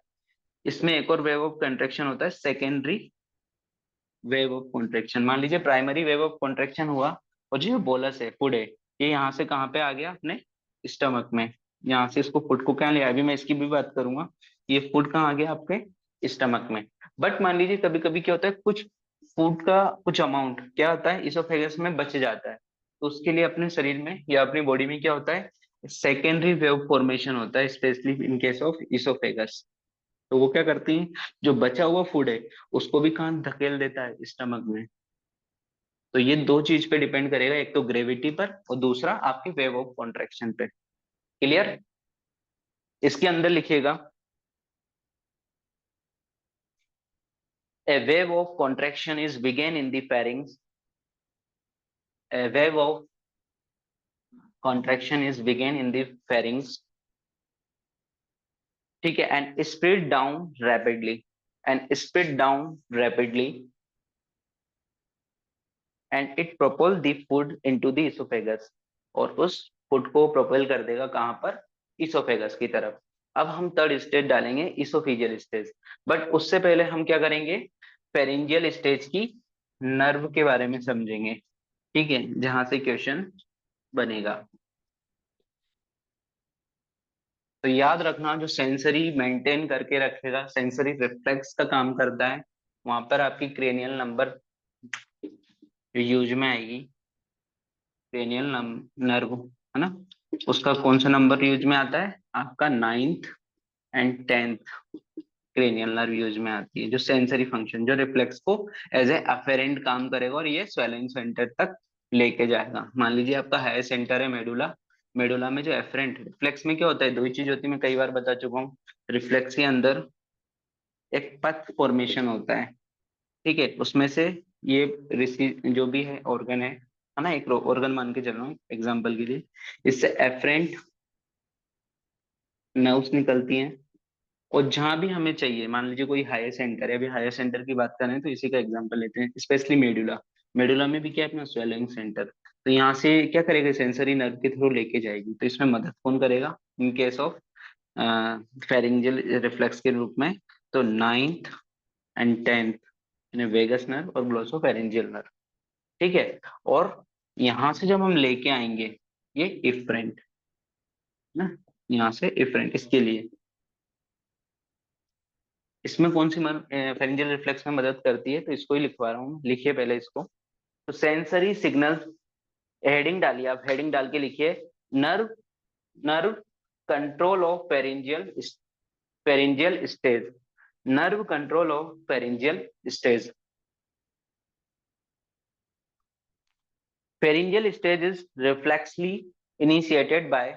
इसमें एक और वेव ऑफ कॉन्ट्रेक्शन होता है, सेकेंडरी वेव ऑफ कॉन्ट्रेक्शन। मान लीजिए प्राइमरी वेव ऑफ कॉन्ट्रेक्शन हुआ, और जो बोलस है, फूड है, ये यहाँ से कहाँ पे आ गया, अपने स्टमक में। यहाँ से इसको फूड को क्या लिया, अभी मैं इसकी भी बात करूंगा। ये फूड कहाँ आ गया, आपके स्टमक में। बट मान लीजिए कभी कभी क्या होता है, कुछ फूड का कुछ अमाउंट क्या होता है इसोफेगस में बच जाता है, तो उसके लिए अपने शरीर में या अपनी बॉडी में क्या होता है, सेकेंडरी वेव फॉर्मेशन होता है, specially in case of oesophagus. तो वो क्या करती है, जो बचा हुआ फूड है उसको भी कहाँ धकेल देता है, स्टमक में। तो ये दो चीज पे डिपेंड करेगा, एक तो ग्रेविटी पर और दूसरा आपके वेव ऑफ कॉन्ट्रेक्शन पे। क्लियर। इसके अंदर लिखिएगा, a wave of contraction is begin in the pharynx, a wave of contraction is begin in the pharynx। ठीक है, and spread down rapidly, and spread down rapidly, and it propel the food into the oesophagus. और उस food को propel कर देगा कहाँ पर, oesophagus की तरफ। अब हम थर्ड स्टेज डालेंगे, इसोफिजियल स्टेज। बट उससे पहले हम क्या करेंगे, फेरिंजियल स्टेज की नर्व के बारे में समझेंगे। ठीक है, जहां से क्वेश्चन बनेगा। तो याद रखना, जो सेंसरी मेंटेन करके रखेगा, सेंसरी रिफ्लेक्स का काम करता है, वहां पर आपकी क्रेनियल नंबर यूज में आएगी, क्रेनियल नर्व, है ना। उसका कौन सा नंबर यूज में आता है, आपका 9th and 10th cranial nerve use में आती है, जो सेंसरी फंक्शन, जो रिफ्लेक्स को एज ए अफेरेंट काम करेगा और ये स्वेलिंग सेंटर तक लेके जाएगा। मान लीजिए आपका हायर सेंटर है मेडुला, मेडुला में जो एफरेंट, रिफ्लेक्स में क्या होता है, दो ही चीज होती है, मैं कई बार बता चुका हूँ। रिफ्लेक्स के अंदर एक पथ फॉर्मेशन होता है, ठीक है, उसमें से ये जो भी है ऑर्गन है ना, एक ऑर्गन मान के चल रहा हूँ एग्जाम्पल के लिए, इससे एफरेंट नर्व्स निकलती हैं। और जहां भी हमें चाहिए, मान लीजिए कोई हायर सेंटर है, अभी हायर सेंटर की बात करें तो इसी का एग्जांपल लेते हैं, स्पेशली मेडुला, मेडुला में भी क्या है अपना स्वेलिंग सेंटर, तो यहाँ से क्या करेगा, सेंसरी नर्व के थ्रू लेके जाएगी, तो इसमें मदद कौन करेगा इन केस ऑफ फेरिंजियल रिफ्लेक्स के रूप में, तो 9th एंड 10th यानी वेगस नर्व और ग्लोसोफेरिंजियल नर्व, ठीक है। और यहाँ से जब हम लेके आएंगे ये इफरेंट ना, यहाँ से इफरेंट इसके लिए, इसमें कौन सी फेरिंजियल रिफ्लेक्स में मदद करती है, तो इसको ही लिखवा रहा हूँ, लिखिए पहले इसको। तो सेंसरी सिग्नल, हेडिंग डालिए आप, हेडिंग डाल के लिखिए, nerve nerve control of pharyngeal pharyngeal stage, nerve control of pharyngeal stage. Pharyngeal stage is reflexly initiated by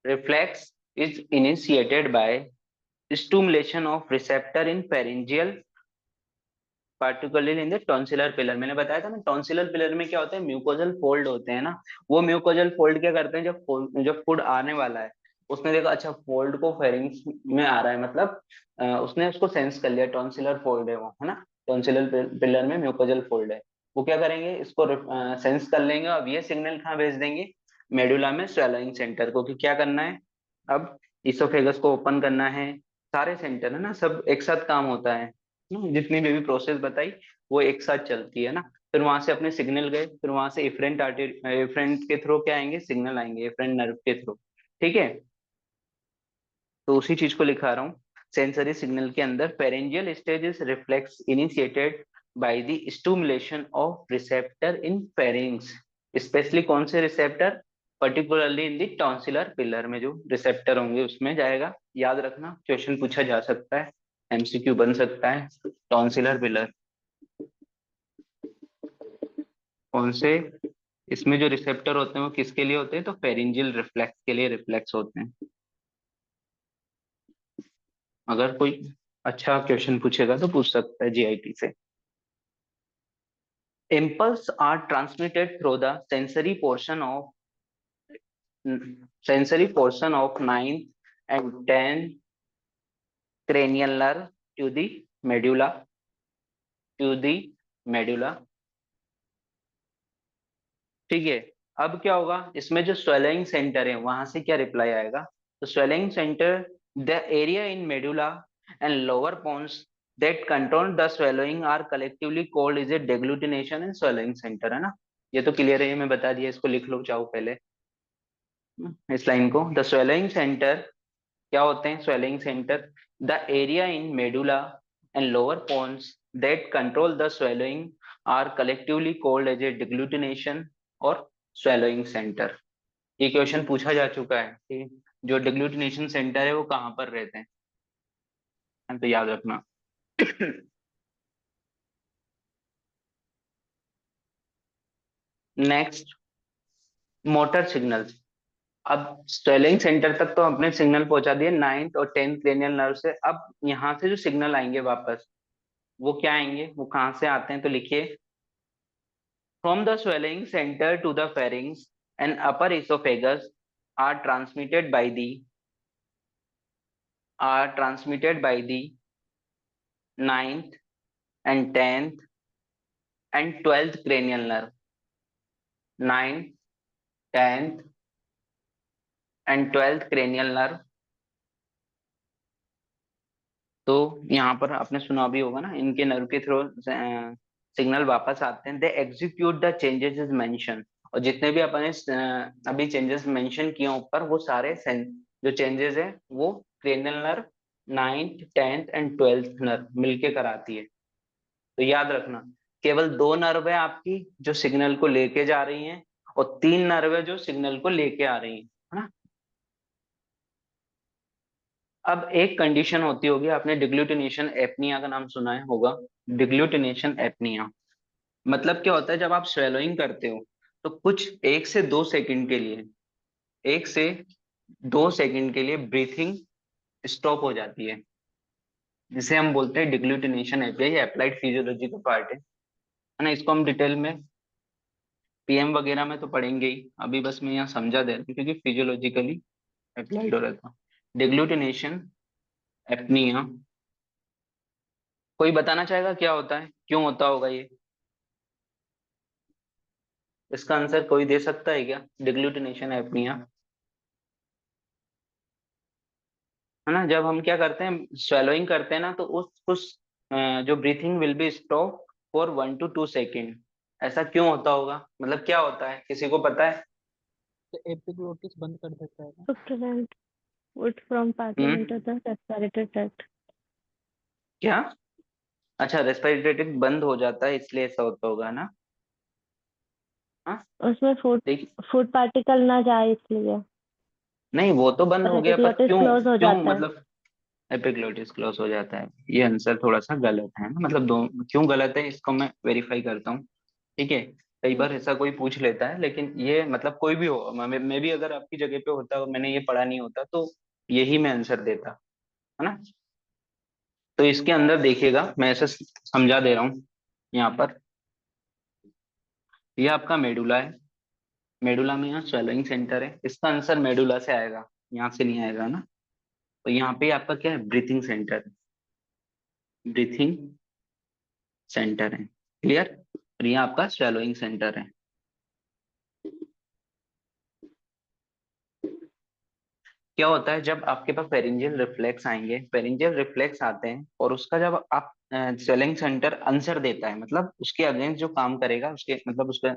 reflex is initiated by stimulation of receptor in pharyngeal, particularly in the tonsillar pillar. मैंने बताया था ना, tonsillar pillar में क्या होता है, mucosal fold होते हैं ना, वो म्यूकोजल फोल्ड क्या करते हैं, जब फूड आने वाला है, उसने देखा अच्छा फोल्ड को फेरिंग्स में आ रहा है, मतलब उसने उसको सेंस कर लिया, टॉन्सिलर फोल्ड है वो, है ना, टॉन्सिलर पिलर में म्यूकोजल फोल्ड है, वो क्या करेंगे, इसको सेंस कर लेंगे। अब ये सिग्नल कहाँ भेज देंगे, मेडुला में स्वेलोइंग सेंटर को, कि क्या करना है, अब इसोफेगस को ओपन करना है, सारे सेंटर है ना, सब एक साथ काम होता है, जितनी भी प्रोसेस बताई वो एक साथ चलती है ना। फिर वहां से अपने सिग्नल गए, फिर वहां से इफरेंट के थ्रू क्या आएंगे, सिग्नल आएंगे इफरेंट नर्व के थ्रू, ठीक है। तो उसी चीज को लिखा रहा हूँ, सेंसरी सिग्नल के अंदर pharyngeal stage is reflex initiated by the stimulation of receptor in pharynx, specially कौन से receptor, particularly in the tonsillar pillar में जो रिसेप्टर होंगे उसमें जाएगा। याद रखना, क्वेश्चन पूछा जा सकता है, एमसीक्यू बन सकता है, टॉन्सिलर पिलर कौन से, इसमें जो रिसेप्टर होते हैं वो किसके लिए होते हैं, तो फेरिंजियल रिफ्लेक्स के लिए रिफ्लेक्स होते हैं। अगर कोई अच्छा क्वेश्चन पूछेगा तो पूछ सकता है जीआईटी से। Impulse are transmitted through the sensory portion of ninth and 10th cranial nerve to the medulla to the medulla, ठीक है। अब क्या होगा, इसमें जो स्वेलिंग सेंटर है वहां से क्या रिप्लाई आएगा, तो swallowing centre, the area in medulla and lower pons that control the swallowing are collectively called is a deglutition and swallowing centre, है ना। ये तो क्लियर है, ये मैं बता दिया, इसको लिख लो चाहो पहले इस लाइन को। द स्वेलिंग सेंटर क्या होते हैं, swallowing centre, the area in medulla and lower pons that control the swallowing are collectively called as a deglutition और स्वेलोइंग सेंटर। ये क्वेश्चन पूछा जा चुका है कि जो डिग्लूटिनेशन सेंटर है वो कहाँ पर रहते हैं, तो याद रखना। Next, motor signals. अब स्वेलिंग सेंटर तक तो अपने सिग्नल पहुंचा दिए 9th और 10th क्रेनियल नर्व से, अब यहाँ से जो सिग्नल आएंगे वापस, वो क्या आएंगे, वो कहाँ से आते हैं, तो लिखिए, from the swelling centre to the pharynx and upper oesophagus are transmitted by the are transmitted by the 9th and 10th and 12th cranial nerve, 9th, 10th and 12th cranial nerve। तो यहाँ पर आपने सुना भी होगा ना, इनके nerve के थ्रू सिग्नल वापस आते हैं, they execute the changes is mention, और जितने भी अपने अभी चेंजेस मेंशन किए ऊपर वो सारे जो चेंजेस है वो cranial nerve 9th 10th and 12th nerve मिलके कराती है। तो याद रखना, केवल दो नर्व है आपकी जो सिग्नल को लेके जा रही हैं, और तीन नर्व है जो सिग्नल को लेके आ रही है ना। अब एक कंडीशन होती होगी, आपने डिग्लूटिनेशन एपनिया का नाम सुना है होगा। डिग्लूटिनेशन एपनिया मतलब क्या होता है, जब आप स्वेलोइंग करते हो तो कुछ 1 से 2 सेकंड के लिए, 1 से 2 सेकंड के लिए ब्रीथिंग स्टॉप हो जाती है, जिसे हम बोलते हैं डिग्लूटिनेशन एपनिया। ये अप्लाइड फिजियोलॉजी का पार्ट है ना। इसको हम डिटेल में पीएम वगैरह में तो पढ़ेंगे ही, अभी बस मैं यहाँ समझा दे रहा हूँ क्योंकि फिजियोलॉजिकली अप्लाइड हो रहता है। डिग्लूटिनेशन एपनिया, कोई बताना चाहेगा क्या होता है, क्यों होता होगा ये? इसका आंसर कोई दे सकता है क्या, डिग्लूटिनेशन एपनिया? है ना, जब हम क्या करते हैं स्वेलोइंग करते हैं ना, तो उस जो breathing will be stop for 1 to 2 second. ऐसा क्यों होता होगा, मतलब क्या होता है, किसी को पता है? तो एपिग्लोटिस बंद कर देता है ना। To prevent wood from passing into hmm, the respiratory tract. क्या? अच्छा, रेस्पिरेटरी बंद हो जाता है इसलिए ऐसा होता होगा ना। हाँ, उसमें फूड देख, फूड पार्टिकल ना जाए इसलिए। नहीं वो तो बंद और हो गया, पर एपिग्लोटिस क्यों? क्लोज हो क्यों जाता है। मतलब एपिग्लोटिस क्लोज हो जाता है, ये आंसर थोड़ा सा गलत है ना, मतलब दो क्यों गलत है इसको मैं वेरीफाई करता हूँ। ठीक है, कई बार ऐसा कोई पूछ लेता है, लेकिन ये मतलब कोई भी हो, मैं भी अगर आपकी जगह पे होता और मैंने ये पढ़ा नहीं होता तो यही मैं आंसर देता, है ना। तो इसके अंदर देखिएगा, मैं ऐसे समझा दे रहा हूँ यहाँ पर। ये आपका मेडुला है, मेडुला में यहाँ स्वेलिंग सेंटर है, इसका आंसर मेडुला से आएगा, यहाँ से नहीं आएगा ना। तो यहाँ पे आपका क्या है, ब्रीथिंग सेंटर, ब्रीथिंग सेंटर है, क्लियर। और ये आपका स्वेलोइंग सेंटर है। क्या होता है जब आपके पास पेरिंजियल रिफ्लेक्स आएंगे, पेरिंजियल रिफ्लेक्स आते हैं और उसका जब आप स्वेलिंग सेंटर आंसर देता है, मतलब उसके अगेंस्ट जो काम करेगा, उसके मतलब उसका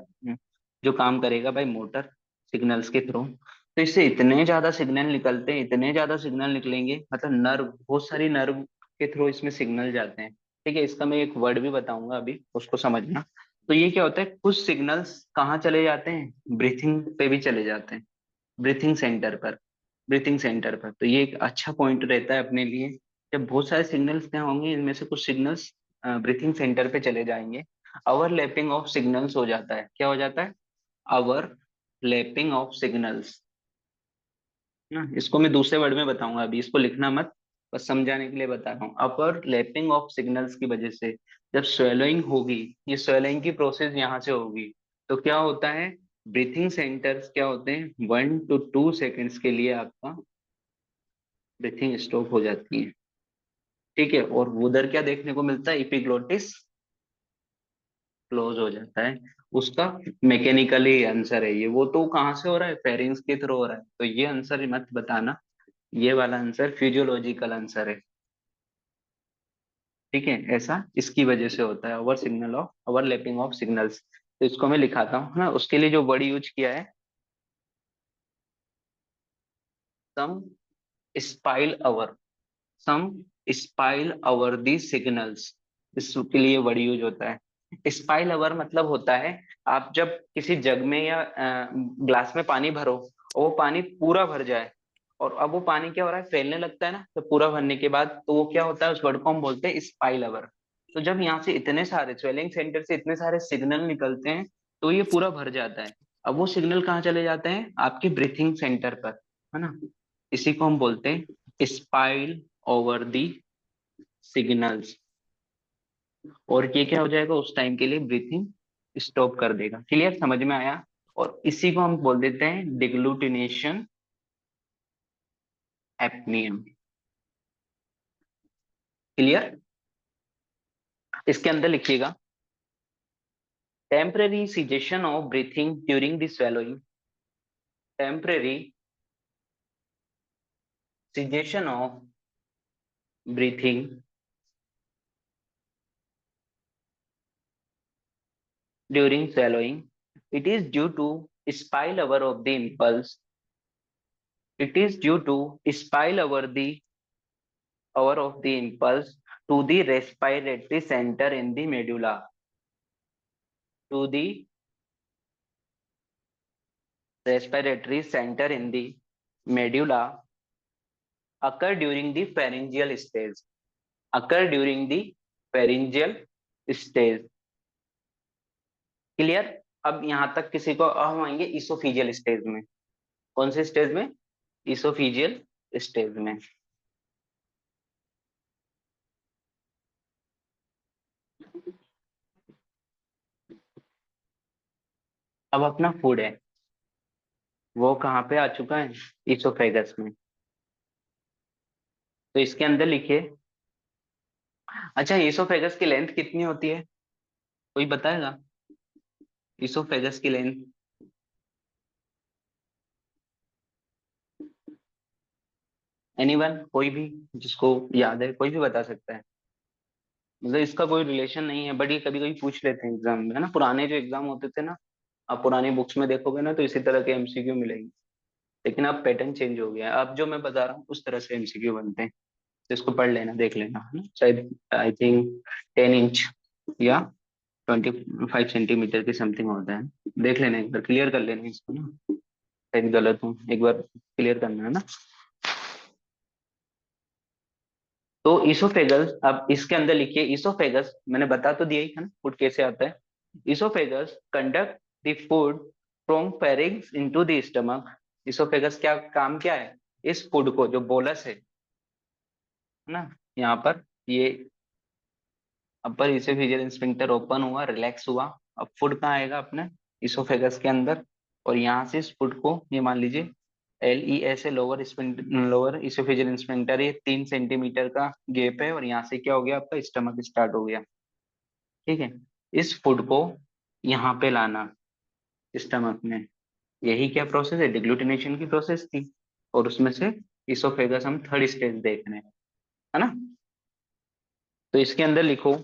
जो काम करेगा भाई मोटर सिग्नल्स के थ्रू, तो इससे इतने ज्यादा सिग्नल निकलते हैं, इतने ज्यादा सिग्नल निकलेंगे, मतलब नर्व, बहुत सारी नर्व के थ्रू इसमें सिग्नल जाते हैं। ठीक है, इसका मैं एक वर्ड भी बताऊंगा अभी, उसको समझना। तो ये क्या होता है, कुछ सिग्नल्स कहाँ चले जाते हैं, ब्रीथिंग पे भी चले जाते हैं, ब्रीथिंग सेंटर पर, ब्रीथिंग सेंटर पर। तो ये एक अच्छा पॉइंट रहता है अपने लिए, जब बहुत सारे सिग्नल्स क्या होंगे, इनमें से कुछ सिग्नल्स ब्रीथिंग सेंटर पे चले जाएंगे, ओवरलैपिंग ऑफ सिग्नल्स हो जाता है। क्या हो जाता है, ओवरलैपिंग ऑफ सिग्नल्स ना। इसको मैं दूसरे वर्ड में बताऊंगा, अभी इसको लिखना मत, बस समझाने के लिए बता रहा हूँ। अपर लैपिंग ऑफ सिग्नल्स की वजह से जब स्वेलोइंग होगी, ये स्वेलोइंग की प्रोसेस यहाँ से होगी, तो क्या होता है, ब्रीथिंग सेंटर्स क्या होते हैं, 1 to 2 सेकेंड्स के लिए आपका ब्रीथिंग स्टॉप हो जाती है। ठीक है, और उधर क्या देखने को मिलता है, इपिग्लोटिस क्लोज हो जाता है। उसका मैकेनिकली आंसर है ये, वो तो कहाँ से हो रहा है, फेरिंग्स के थ्रू हो रहा है, तो ये आंसर मत बताना, ये वाला आंसर फिजियोलॉजिकल आंसर है। ठीक है, ऐसा इसकी वजह से होता है, over signal of overlapping of signals. तो इसको मैं लिखाता हूँ ना, उसके लिए जो वर्ड यूज किया है, सम स्पाइल अवर, सम स्पाइल अवर दी सिग्नल्स, इसके लिए वर्ड यूज होता है। स्पाइल अवर मतलब होता है, आप जब किसी जग में या ग्लास में पानी भरो और वो पानी पूरा भर जाए, और अब वो पानी क्या हो रहा है, फैलने लगता है ना, तो पूरा भरने के बाद तो वो क्या होता है, उस वर्ड को हम बोलते हैं स्पाइल अवर। तो जब यहाँ से इतने सारे स्वेलिंग सेंटर से इतने सारे सिग्नल निकलते हैं, तो ये पूरा भर जाता है। अब वो सिग्नल कहाँ चले जाते हैं, आपके ब्रीथिंग सेंटर पर, है ना। इसी को हम बोलते हैं स्पाइल ओवर दी सिग्नल्स। और ये क्या हो जाएगा, उस टाइम के लिए ब्रीथिंग स्टॉप कर देगा। क्लियर, समझ में आया। और इसी को हम बोल देते हैं डिग्लूटिनेशन एपनियम। क्लियर, इसके अंदर लिखिएगा, temporary cessation of breathing during the swallowing, temporary cessation of breathing during swallowing, it is due to spill over of the impulse, It is due to spill over of the impulse to the respiratory center in the medulla. To the respiratory center in the medulla occur during the pharyngeal stage. Occur during the pharyngeal stage. Clear? अब यहां तक किसी को, अब हम आएंगे oesophageal stage में. कौन से स्टेज में? इसोफिजियल स्टेज में. अब अपना फूड है वो कहाँ पे आ चुका है? इसोफेगस में. तो इसके अंदर लिखिए. अच्छा, इसोफेगस की लेंथ कितनी होती है? कोई बताएगा? इसोफेगस की लेंथ एनीवन? कोई भी जिसको याद है कोई भी बता सकता है. मतलब इसका कोई रिलेशन नहीं है, बट ये कभी कभी पूछ लेते हैं एग्जाम में, है ना. पुराने जो एग्जाम होते थे ना, आप पुरानी बुक्स में देखोगे ना तो इसी तरह के एमसीक्यू मिलेंगे. लेकिन अब पैटर्न चेंज हो गया है, अब जो मैं बता रहा हूँ उस तरह से एमसीक्यू बनते हैं. तो इसको पढ़ लेना, देख लेना, है ना. शायद आई थिंक 10 इंच या 25 सेंटीमीटर की समथिंग होता है. देख लेना, एक बार क्लियर कर लेना इसको ना. शायद गलत हूँ, एक बार क्लियर करना, है ना. तो इसोफेगस, अब इसके अंदर लिखिए इसोफेगस. मैंने बता तो दिया ही है ना फूड कैसे आता है. Oesophagus conduct the food from pharynx into the stomach. Oesophagus क्या काम क्या है? इस फूड को, जो बोलस है ना, यहाँ पर ये अपर इसोफेजियल स्फिंक्टर ओपन हुआ, रिलैक्स हुआ. अब फूड कहाँ आएगा अपने? इसोफेगस के अंदर. और यहाँ से इस फूड को, ये मान लीजिए LES है, लोअर इसोफेजियल स्फिंक्टर, ये 3 सेंटीमीटर का गैप है, और यहाँ से क्या हो गया आपका? स्टमक स्टार्ट हो गया. ठीक है. इस फूड को यहाँ पे लाना स्टमक में. यही क्या प्रोसेस है? डिग्लूटिनेशन की प्रोसेस थी. और उसमें से इसोफेगस हम थर्ड स्टेज देख रहे हैं, है ना. तो इसके अंदर लिखो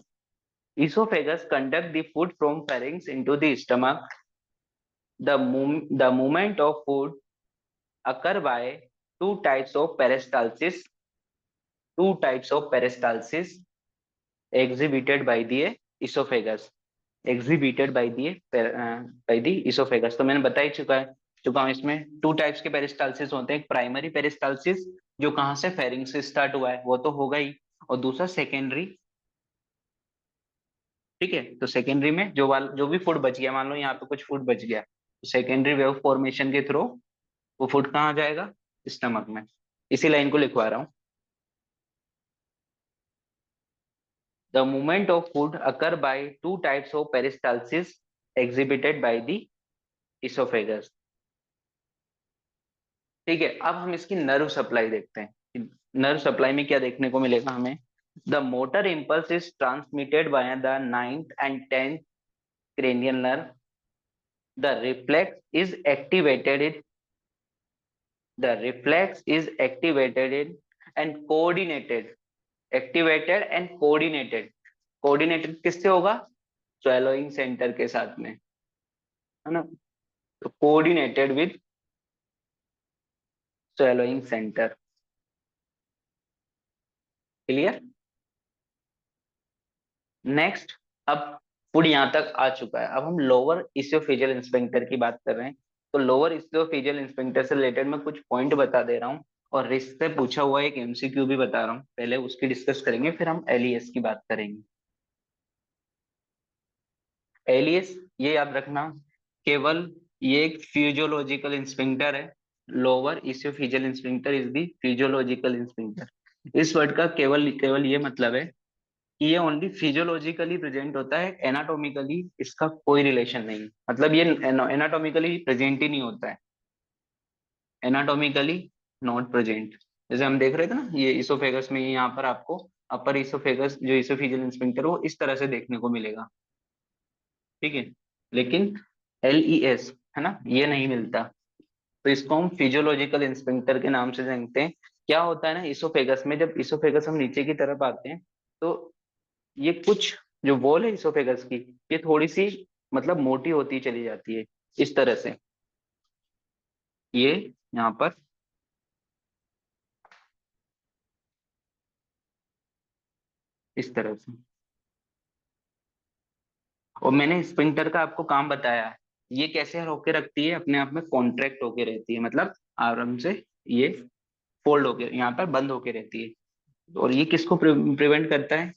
esophagus conduct the food from pharynx into the stomach. The movement of food occur by two types of peristalsis. Two types of peristalsis exhibited by the esophagus. Exhibited by the esophagus. तो मैंने बता ही चुका हूँ इसमें 2 types के peristalsis होते हैं. एक प्राइमरी पेरिस्टालसिस जो कहाँ से? फेरिंग से स्टार्ट हुआ है, वो तो होगा ही. और दूसरा सेकेंडरी. ठीक है. तो सेकेंडरी में जो भी फूड बच गया, मान लो यहाँ पे कुछ फूड बच गया, तो सेकेंडरी वेव फॉर्मेशन के थ्रू वो फूड कहाँ जाएगा? स्टमक में. इसी लाइन को लिखवा रहा हूँ. The movement of food occur by 2 types of peristalsis exhibited by the oesophagus. ठीक है. अब हम इसकी नर्व सप्लाई देखते हैं. नर्व सप्लाई में क्या देखने को मिलेगा हमें? The motor impulse is transmitted by the 9th and 10th cranial nerve. The reflex is activated in the reflex is activated in and coordinated. Activated and coordinated. Coordinated किससे होगा? swallowing center के साथ में, है ना. तो coordinated with swallowing center. Clear? Next. अब food यहाँ तक आ चुका है, अब हम लोअर इसोफेजियल इंस्फिंक्टर की बात कर रहे हैं. तो लोअर इसोफेजियल इंस्फिंक्टर से रिलेटेड मैं कुछ पॉइंट बता दे रहा हूँ, और रिस्क से पूछा हुआ एक एमसीक्यू भी बता रहा हूँ. पहले उसकी डिस्कस करेंगे, फिर हम LES की बात करेंगे. LES ये याद रखना, केवल ये एक फिजियोलॉजिकल इंस्फिंक्टर है. Lower oesophageal sphincter is the physiological sphincter. इस वर्ड का केवल केवल ये मतलब है कि ये ओनली फिजियोलॉजिकली प्रेजेंट होता है, एनाटॉमिकली इसका कोई रिलेशन नहीं. मतलब ये एनाटॉमिकली प्रेजेंट ही नहीं होता है. Anatomically not present. जैसे हम देख रहे थे ना, ये इसोफेगस में, यहाँ पर आपको अपर इसोफेगस जो इसोफिजियल इंस्फिंक्टर वो इस तरह से देखने को मिलेगा. ठीक है. लेकिन LES, है ना, ये नहीं मिलता. तो इसको हम फिजियोलॉजिकल इंस्फिंक्टर के नाम से जानते हैं. क्या होता है ना, इसोफेगस में जब इसोफेगस हम नीचे की तरफ आते हैं, तो ये कुछ जो वॉल है इसोफेगस की, ये थोड़ी सी मतलब मोटी होती चली जाती है इस तरह से. ये यहाँ पर इस तरह से। और मैंने स्पिंक्टर का आपको काम बताया है, ये कैसे रोके रखती है, अपने आप में कॉन्ट्रैक्ट होके रहती है, मतलब आराम से ये फोल्ड होके यहाँ पर बंद होके रहती है। और ये किसको प्रिवेंट करता है,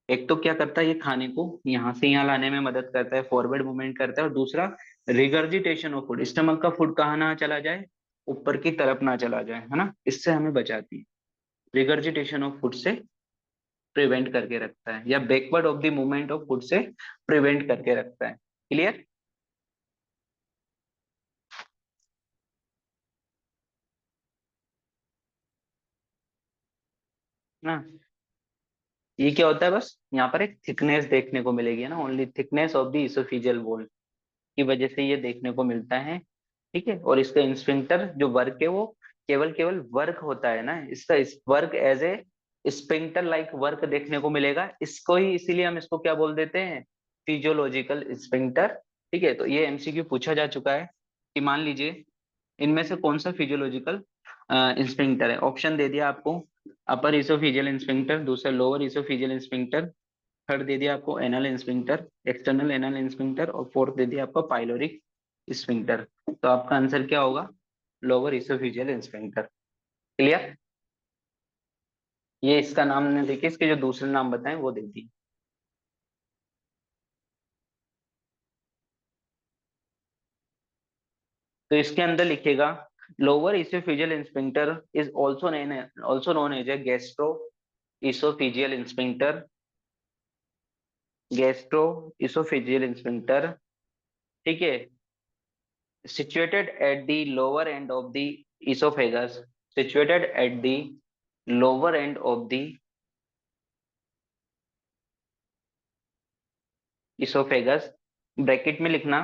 एक तो क्या करता है, ये खाने को यहाँ से यहाँ लाने में मदद करता है, फॉरवर्ड मूवमेंट करता है। और दूसरा, रिगर्जिटेशन ऑफ फूड, स्टमक का फूड कहाँ ना चला जाए, ऊपर की तरफ ना चला जाए, है ना, इससे हमें बचाती है। रिगर्जिटेशन ऑफ फूड से प्रिवेंट करके रखता है, या backward of the movement of food से प्रिवेंट करके रखता है। क्लियर ना। ये क्या होता है, बस यहाँ पर एक थिकनेस देखने को मिलेगी ना, only thickness of the oesophageal wall की वजह से ये देखने को मिलता है। ठीक है, और इसका इंस्फिंक्टर जो वर्क है वो केवल केवल वर्क होता है ना, इसका इस work as a sphincter like work देखने को मिलेगा इसको ही, इसीलिए हम इसको क्या बोल देते हैं, फिजियोलॉजिकल स्पिंक्टर। ठीक है, तो ये एमसीक्यू पूछा जा चुका है कि मान लीजिए इनमें से कौन सा फिजियोलॉजिकल स्पिंक्टर है। ऑप्शन दे दिया आपको, अपर इसोफिजियल स्पिंक्टर, दूसरा लोअर इसोफिजियल स्पिंक्टर, थर्ड दे दिया आपको anal sphincter, external anal sphincter, और फोर्थ दे दिया आपको पाइलोरिक स्पिंक्टर। तो आपका आंसर क्या होगा, लोअर इसोफिजियल स्पिंक्टर। क्लियर। ये इसका नाम ने देखिए, इसके जो दूसरे नाम बताएं वो दे दिए। तो इसके अंदर लिखेगा, lower oesophageal sphincter is also known as a gastro oesophageal sphincter, gastro oesophageal sphincter. ठीक है, situated at the lower end of the esophagus, situated at the lower end of the esophagus, bracket में लिखना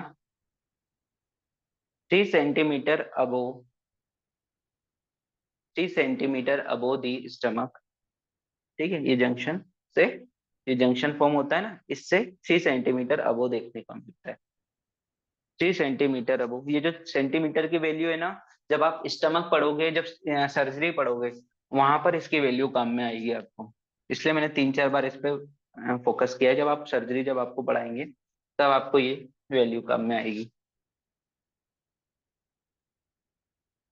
3 centimetre अबो, 3 centimetre अबो दी stomach. ठीक है, ये junction से, ये junction form होता है ना, इससे 3 सेंटीमीटर अबो देखने को मिलता है। 3 सेंटीमीटर अबो, ये जो सेंटीमीटर की वैल्यू है ना, जब आप स्टमक पढ़ोगे, जब सर्जरी पढ़ोगे, वहां पर इसकी वैल्यू काम में आएगी आपको। इसलिए मैंने 3 4 बार इस पे फोकस किया है, जब आप सर्जरी जब आपको पढ़ाएंगे तब आपको ये वैल्यू काम में आएगी।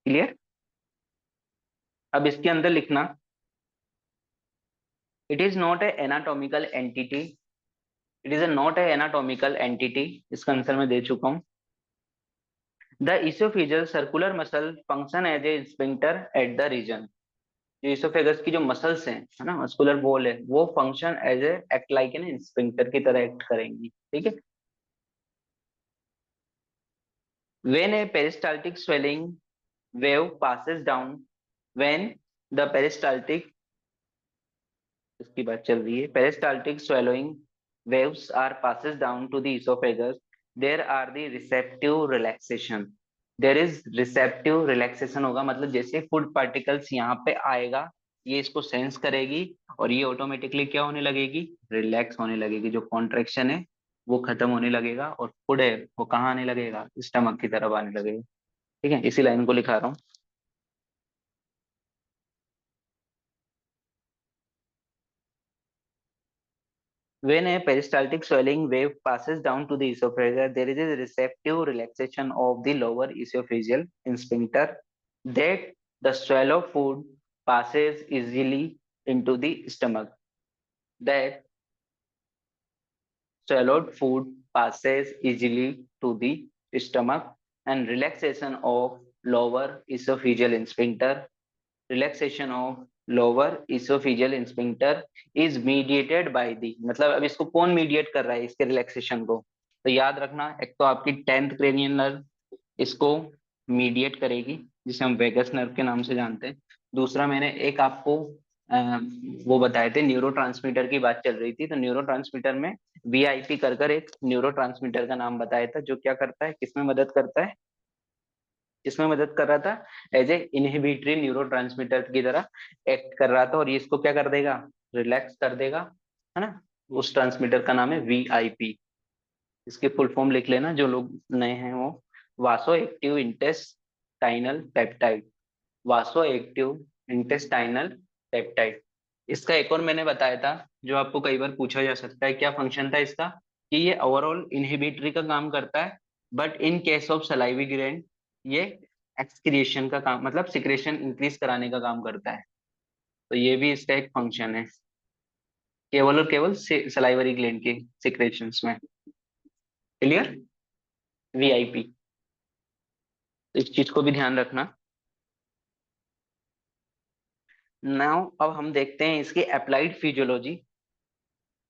क्लियर। अब इसके अंदर लिखना, it is not a anatomical entity, it is not a anatomical entity, इसका आंसर मैं दे चुका हूँ। The oesophageal circular muscle function as a sphincter at the region, जो इसोफेगस की जो मसल्स हैं, है ना, मस्कुलर वॉल है, वो function as a act like an sphincter की तरह एक्ट करेंगी। ठीक है, when a peristaltic swelling wave passes down, when the peristaltic, इसकी बात चल रही है, peristaltic swallowing waves are passes down to the oesophagus, there are the receptive relaxation, there is receptive relaxation होगा, मतलब जैसे फूड पार्टिकल्स यहाँ पे आएगा, ये इसको सेंस करेगी और ये ऑटोमेटिकली क्या होने लगेगी, रिलैक्स होने लगेगी, जो कॉन्ट्रेक्शन है वो खत्म होने लगेगा, और फूड है वो कहाँ आने लगेगा, स्टमक की तरफ आने लगेगा। ठीक है, इसी लाइन को लिखा रहा हूँ। When a peristaltic swelling wave passes down to the esophagus, there is a receptive relaxation of the lower esophageal sphincter, that the swallowed food passes easily into the stomach. That swallowed food passes easily to the stomach, and relaxation of lower esophageal sphincter, relaxation of lower oesophageal sphincter is mediated by the, मतलब अब इसको कौन mediate कर रहा है, इसके relaxation को। तो याद रखना, एक तो आपकी 10th क्रेनियल नर्व इसको मीडिएट करेगी, जिसे हम वेगस नर्व के नाम से जानते हैं। दूसरा, मैंने एक आपको वो बताए थे, न्यूरोट्रांसमीटर की बात चल रही थी, तो न्यूरोट्रांसमीटर में वीआईपी कर एक न्यूरोट्रांसमीटर का नाम बताया था, जो क्या करता है, किसमें मदद करता है, इसमें मदद कर रहा था, एज ए इनहिबिटरी न्यूरोट्रांसमीटर की तरह एक्ट कर रहा था, और ये इसको क्या कर देगा, रिलैक्स कर देगा, है ना। उस ट्रांसमीटर का नाम है वीआईपी। इसकी फुल फॉर्म लिख लेना जो लोग नए हैं वो, वासो एक्टिव इंटेस्टाइनल पेप्टाइड, वासो एक्टिव इंटेस्टाइनल पेप्टाइड। इसका एक और मैंने बताया था, जो आपको कई बार पूछा जा सकता है, क्या फंक्शन था इसका, कि ये ओवरऑल इनहिबिटरी का काम करता है, but in case of salivary gland ये एक्सक्रिएशन का काम, मतलब सिक्रेशन इंक्रीज कराने का काम करता है। तो ये भी इसका एक फंक्शन है, केवल और केवल सलाइवरी ग्लैंड के सिक्रेशंस में। क्लियर? वीआईपी, तो इस चीज को भी ध्यान रखना। नाउ अब हम देखते हैं इसकी अप्लाइड फिजियोलॉजी।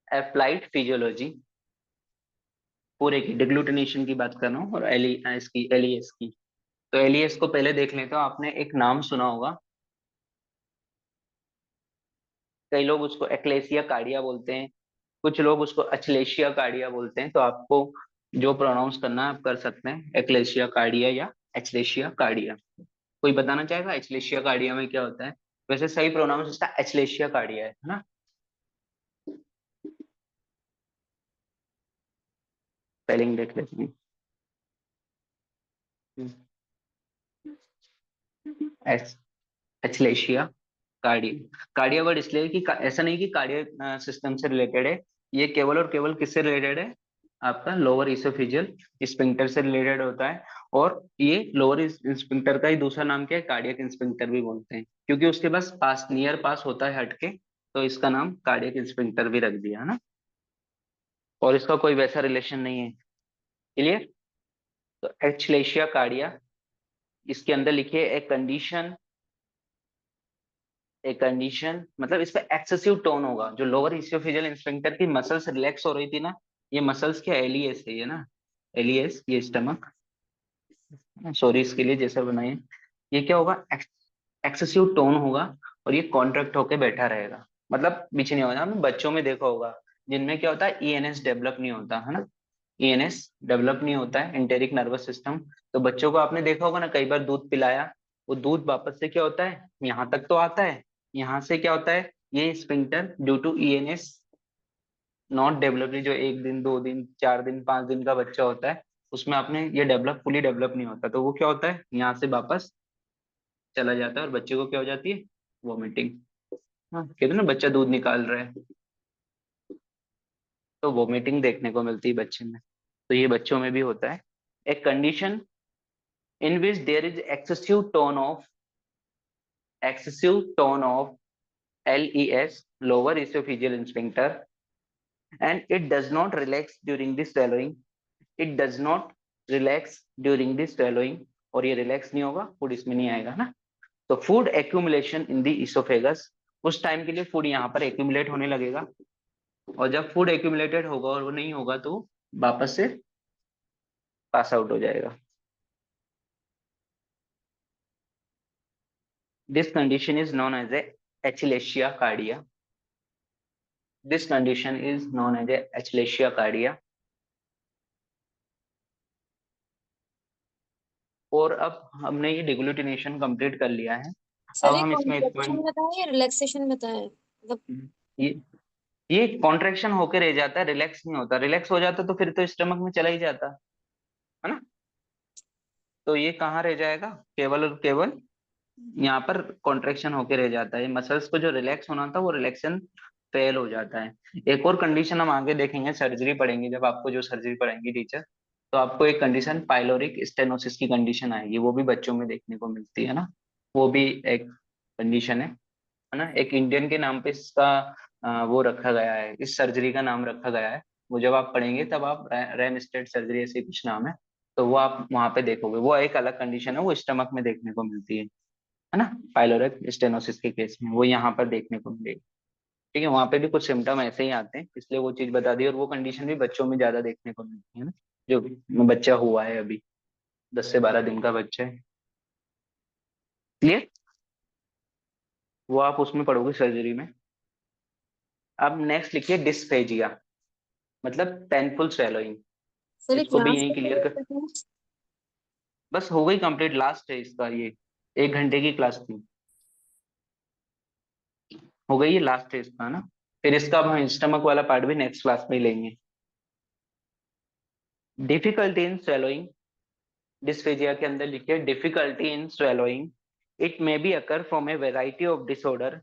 अप्लाइड फिजियोलॉजी पूरे की डिग्लूटिनेशन की बात कर रहा हूँ, और इसकी एलिएस की। तो एलिएस को पहले देख लेते हो, आपने एक नाम सुना होगा, कई लोग उसको एक्लेसिया कार्डिया बोलते हैं, कुछ लोग उसको अचलेशिया कार्डिया बोलते हैं। तो आपको जो प्रोनाउंस करना है आप कर सकते हैं, एक्लेशिया कार्डिया या एचलेशिया कार्डिया। कोई बताना चाहेगा एचलेशिया कार्डिया में क्या होता है? वैसे सही प्रोनाउंस इसका एचलेशिया कार्डिया है ना। स्पेलिंग देख लेते हैं। H achalasia cardia. Cardia word इसलिए कि ऐसा नहीं कि कार्डिया सिस्टम से रिलेटेड है, ये केवल और केवल किससे रिलेटेड है, आपका लोअर इसोफिजियल स्फिंक्टर से रिलेटेड होता है। और ये लोअर स्फिंक्टर का ही दूसरा नाम क्या है, कार्डियक स्फिंक्टर भी बोलते हैं, क्योंकि उसके पास नियर पास होता है हटके, तो इसका नाम कार्डियक स्फिंक्टर भी रख दिया है ना। और इसका कोई वैसा रिलेशन नहीं है। क्लियर? तो एचलेशिया कार्डिया, इसके अंदर लिखिए एक कंडीशन मतलब इस पे एक्सेसिव टोन होगा। जो लोअर इसोफेजियल स्फिंक्टर की मसल्स रिलैक्स हो रही थी ना, ये मसल्स क्या, एलियस है ये ना, एलियस ये स्टमक, सॉरी इसके लिए जैसा बनाए, ये क्या होगा, एक्सेसिव टोन होगा, और ये कॉन्ट्रैक्ट होके बैठा रहेगा, मतलब पीछे नहीं होगा। आपने बच्चों में देखा होगा जिनमें क्या होता है, ईएनएस डेवलप नहीं होता है ना, ईएनएस डेवलप नहीं होता है, एंटेरिक नर्वस सिस्टम। तो बच्चों को आपने देखा होगा ना, कई बार दूध पिलाया, वो दूध वापस से क्या होता है, यहाँ तक तो आता है, यहाँ से क्या होता है, ये sphincter due to ENS not developed, जो 1 दिन 2 दिन 4 दिन 5 दिन का बच्चा होता है, उसमें आपने ये फुली डेवलप नहीं होता, तो वो क्या होता है, यहाँ से वापस चला जाता है, और बच्चे को क्या हो जाती है, वॉमिटिंग। हाँ, कहते हैं ना बच्चा दूध निकाल रहा है, तो वॉमिटिंग देखने को मिलती है बच्चे में। तो ये बच्चों में भी होता है। एक condition in which there is excessive tone of LES, lower esophageal sphincter, and it does not relax during the swallowing. It does not relax during the swallowing, और ये रिलैक्स नहीं होगा, फूड इसमें नहीं आएगा ना। तो food accumulation in the oesophagus, उस टाइम के लिए फूड यहाँ पर एक्यूमुलेट होने लगेगा, और जब फूड एक्यूमुलेटेड होगा और वो नहीं होगा, तो वापस से पास आउट हो जाएगा। This condition is known as a achalasia cardia. This condition is known as a achalasia cardia. और अब हमने ये डिग्लूटिनेशन कंप्लीट कर लिया है। सर अब ये हम इसमें कॉन्ट्रेक्शन बताया या रिलैक्सेशन बताया मतलब? ये ये कॉन्ट्रेक्शन होके रह जाता है, रिलैक्स नहीं होता। रिलैक्स हो जाता तो फिर तो स्टमक में चला ही जाता है ना। तो ये कहाँ रह जाएगा, केवल और केवल यहाँ पर कॉन्ट्रेक्शन होके रह जाता है। मसल्स को जो रिलैक्स होना था वो रिलैक्सन फेल हो जाता है। एक और कंडीशन हम आगे देखेंगे, सर्जरी पढ़ेंगे जब, आपको जो सर्जरी पढ़ाएंगे टीचर, तो आपको एक कंडीशन पाइलोरिक स्टेनोसिस की कंडीशन आएगी, वो भी बच्चों में देखने को मिलती है ना। वो भी एक कंडीशन है ना। एक इंडियन के नाम पे इसका वो रखा गया है, इस सर्जरी का नाम रखा गया है। वो जब आप पढ़ेंगे तब आप रैम स्टेट सर्जरी ऐसे कुछ नाम है, तो वो आप वहां पे देखोगे। वो एक अलग कंडीशन है, वो स्टमक में देखने को मिलती है ना। पाइलोरिक स्टेनोसिस के केस में वो यहाँ पर देखने को मिलेगी। ठीक है, वहां पे भी कुछ सिम्टम ऐसे ही आते हैं, इसलिए वो चीज बता दी। और वो कंडीशन भी बच्चों में ज्यादा देखने को मिलती है ना, जो बच्चा हुआ है अभी 10 से 12 दिन का बच्चा है। क्लियर? वो आप उसमें पढ़ोगे सर्जरी में। अब नेक्स्ट लिखिए डिस्फेजिया, मतलब पेनफुल स्वेलोइंग। सर ये इसको भी क्लास यही क्लियर कर, बस हो गई कंप्लीट, लास्ट है इसका ये। 1 घंटे की क्लास थी, हो गई, ये लास्ट है इसका ना। फिर इसका अब हम स्टमक वाला पार्ट भी नेक्स्ट क्लास में ही लेंगे। डिफिकल्टी इन स्वेलोइंग, डिस्फेजिया के अंदर लिखिए difficulty in swallowing. It may be occur from a variety of disorder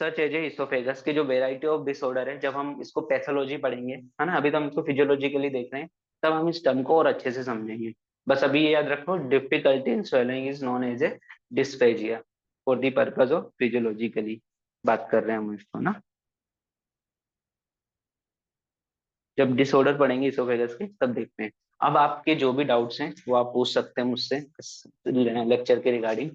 such as oesophagus की जो वेराइटी ऑफ डिसऑर्डर है, जब हम इसको पैथोलॉजी पढ़ेंगे, है ना, अभी तो हम इसको फिजियोलॉजिकली देख रहे हैं, तब हम इस टर्म को और अच्छे से समझेंगे। बस अभी ये याद रखो, difficulty in swelling is known as a dysphagia, for the purpose of physiologically बात कर रहे हैं हम इसको ना। जब डिसऑर्डर पढ़ेंगे इसोफेगस के तब देखते हैं। अब आपके जो भी डाउट्स हैं वो आप पूछ सकते हैं मुझसे लेक्चर के रिगार्डिंग।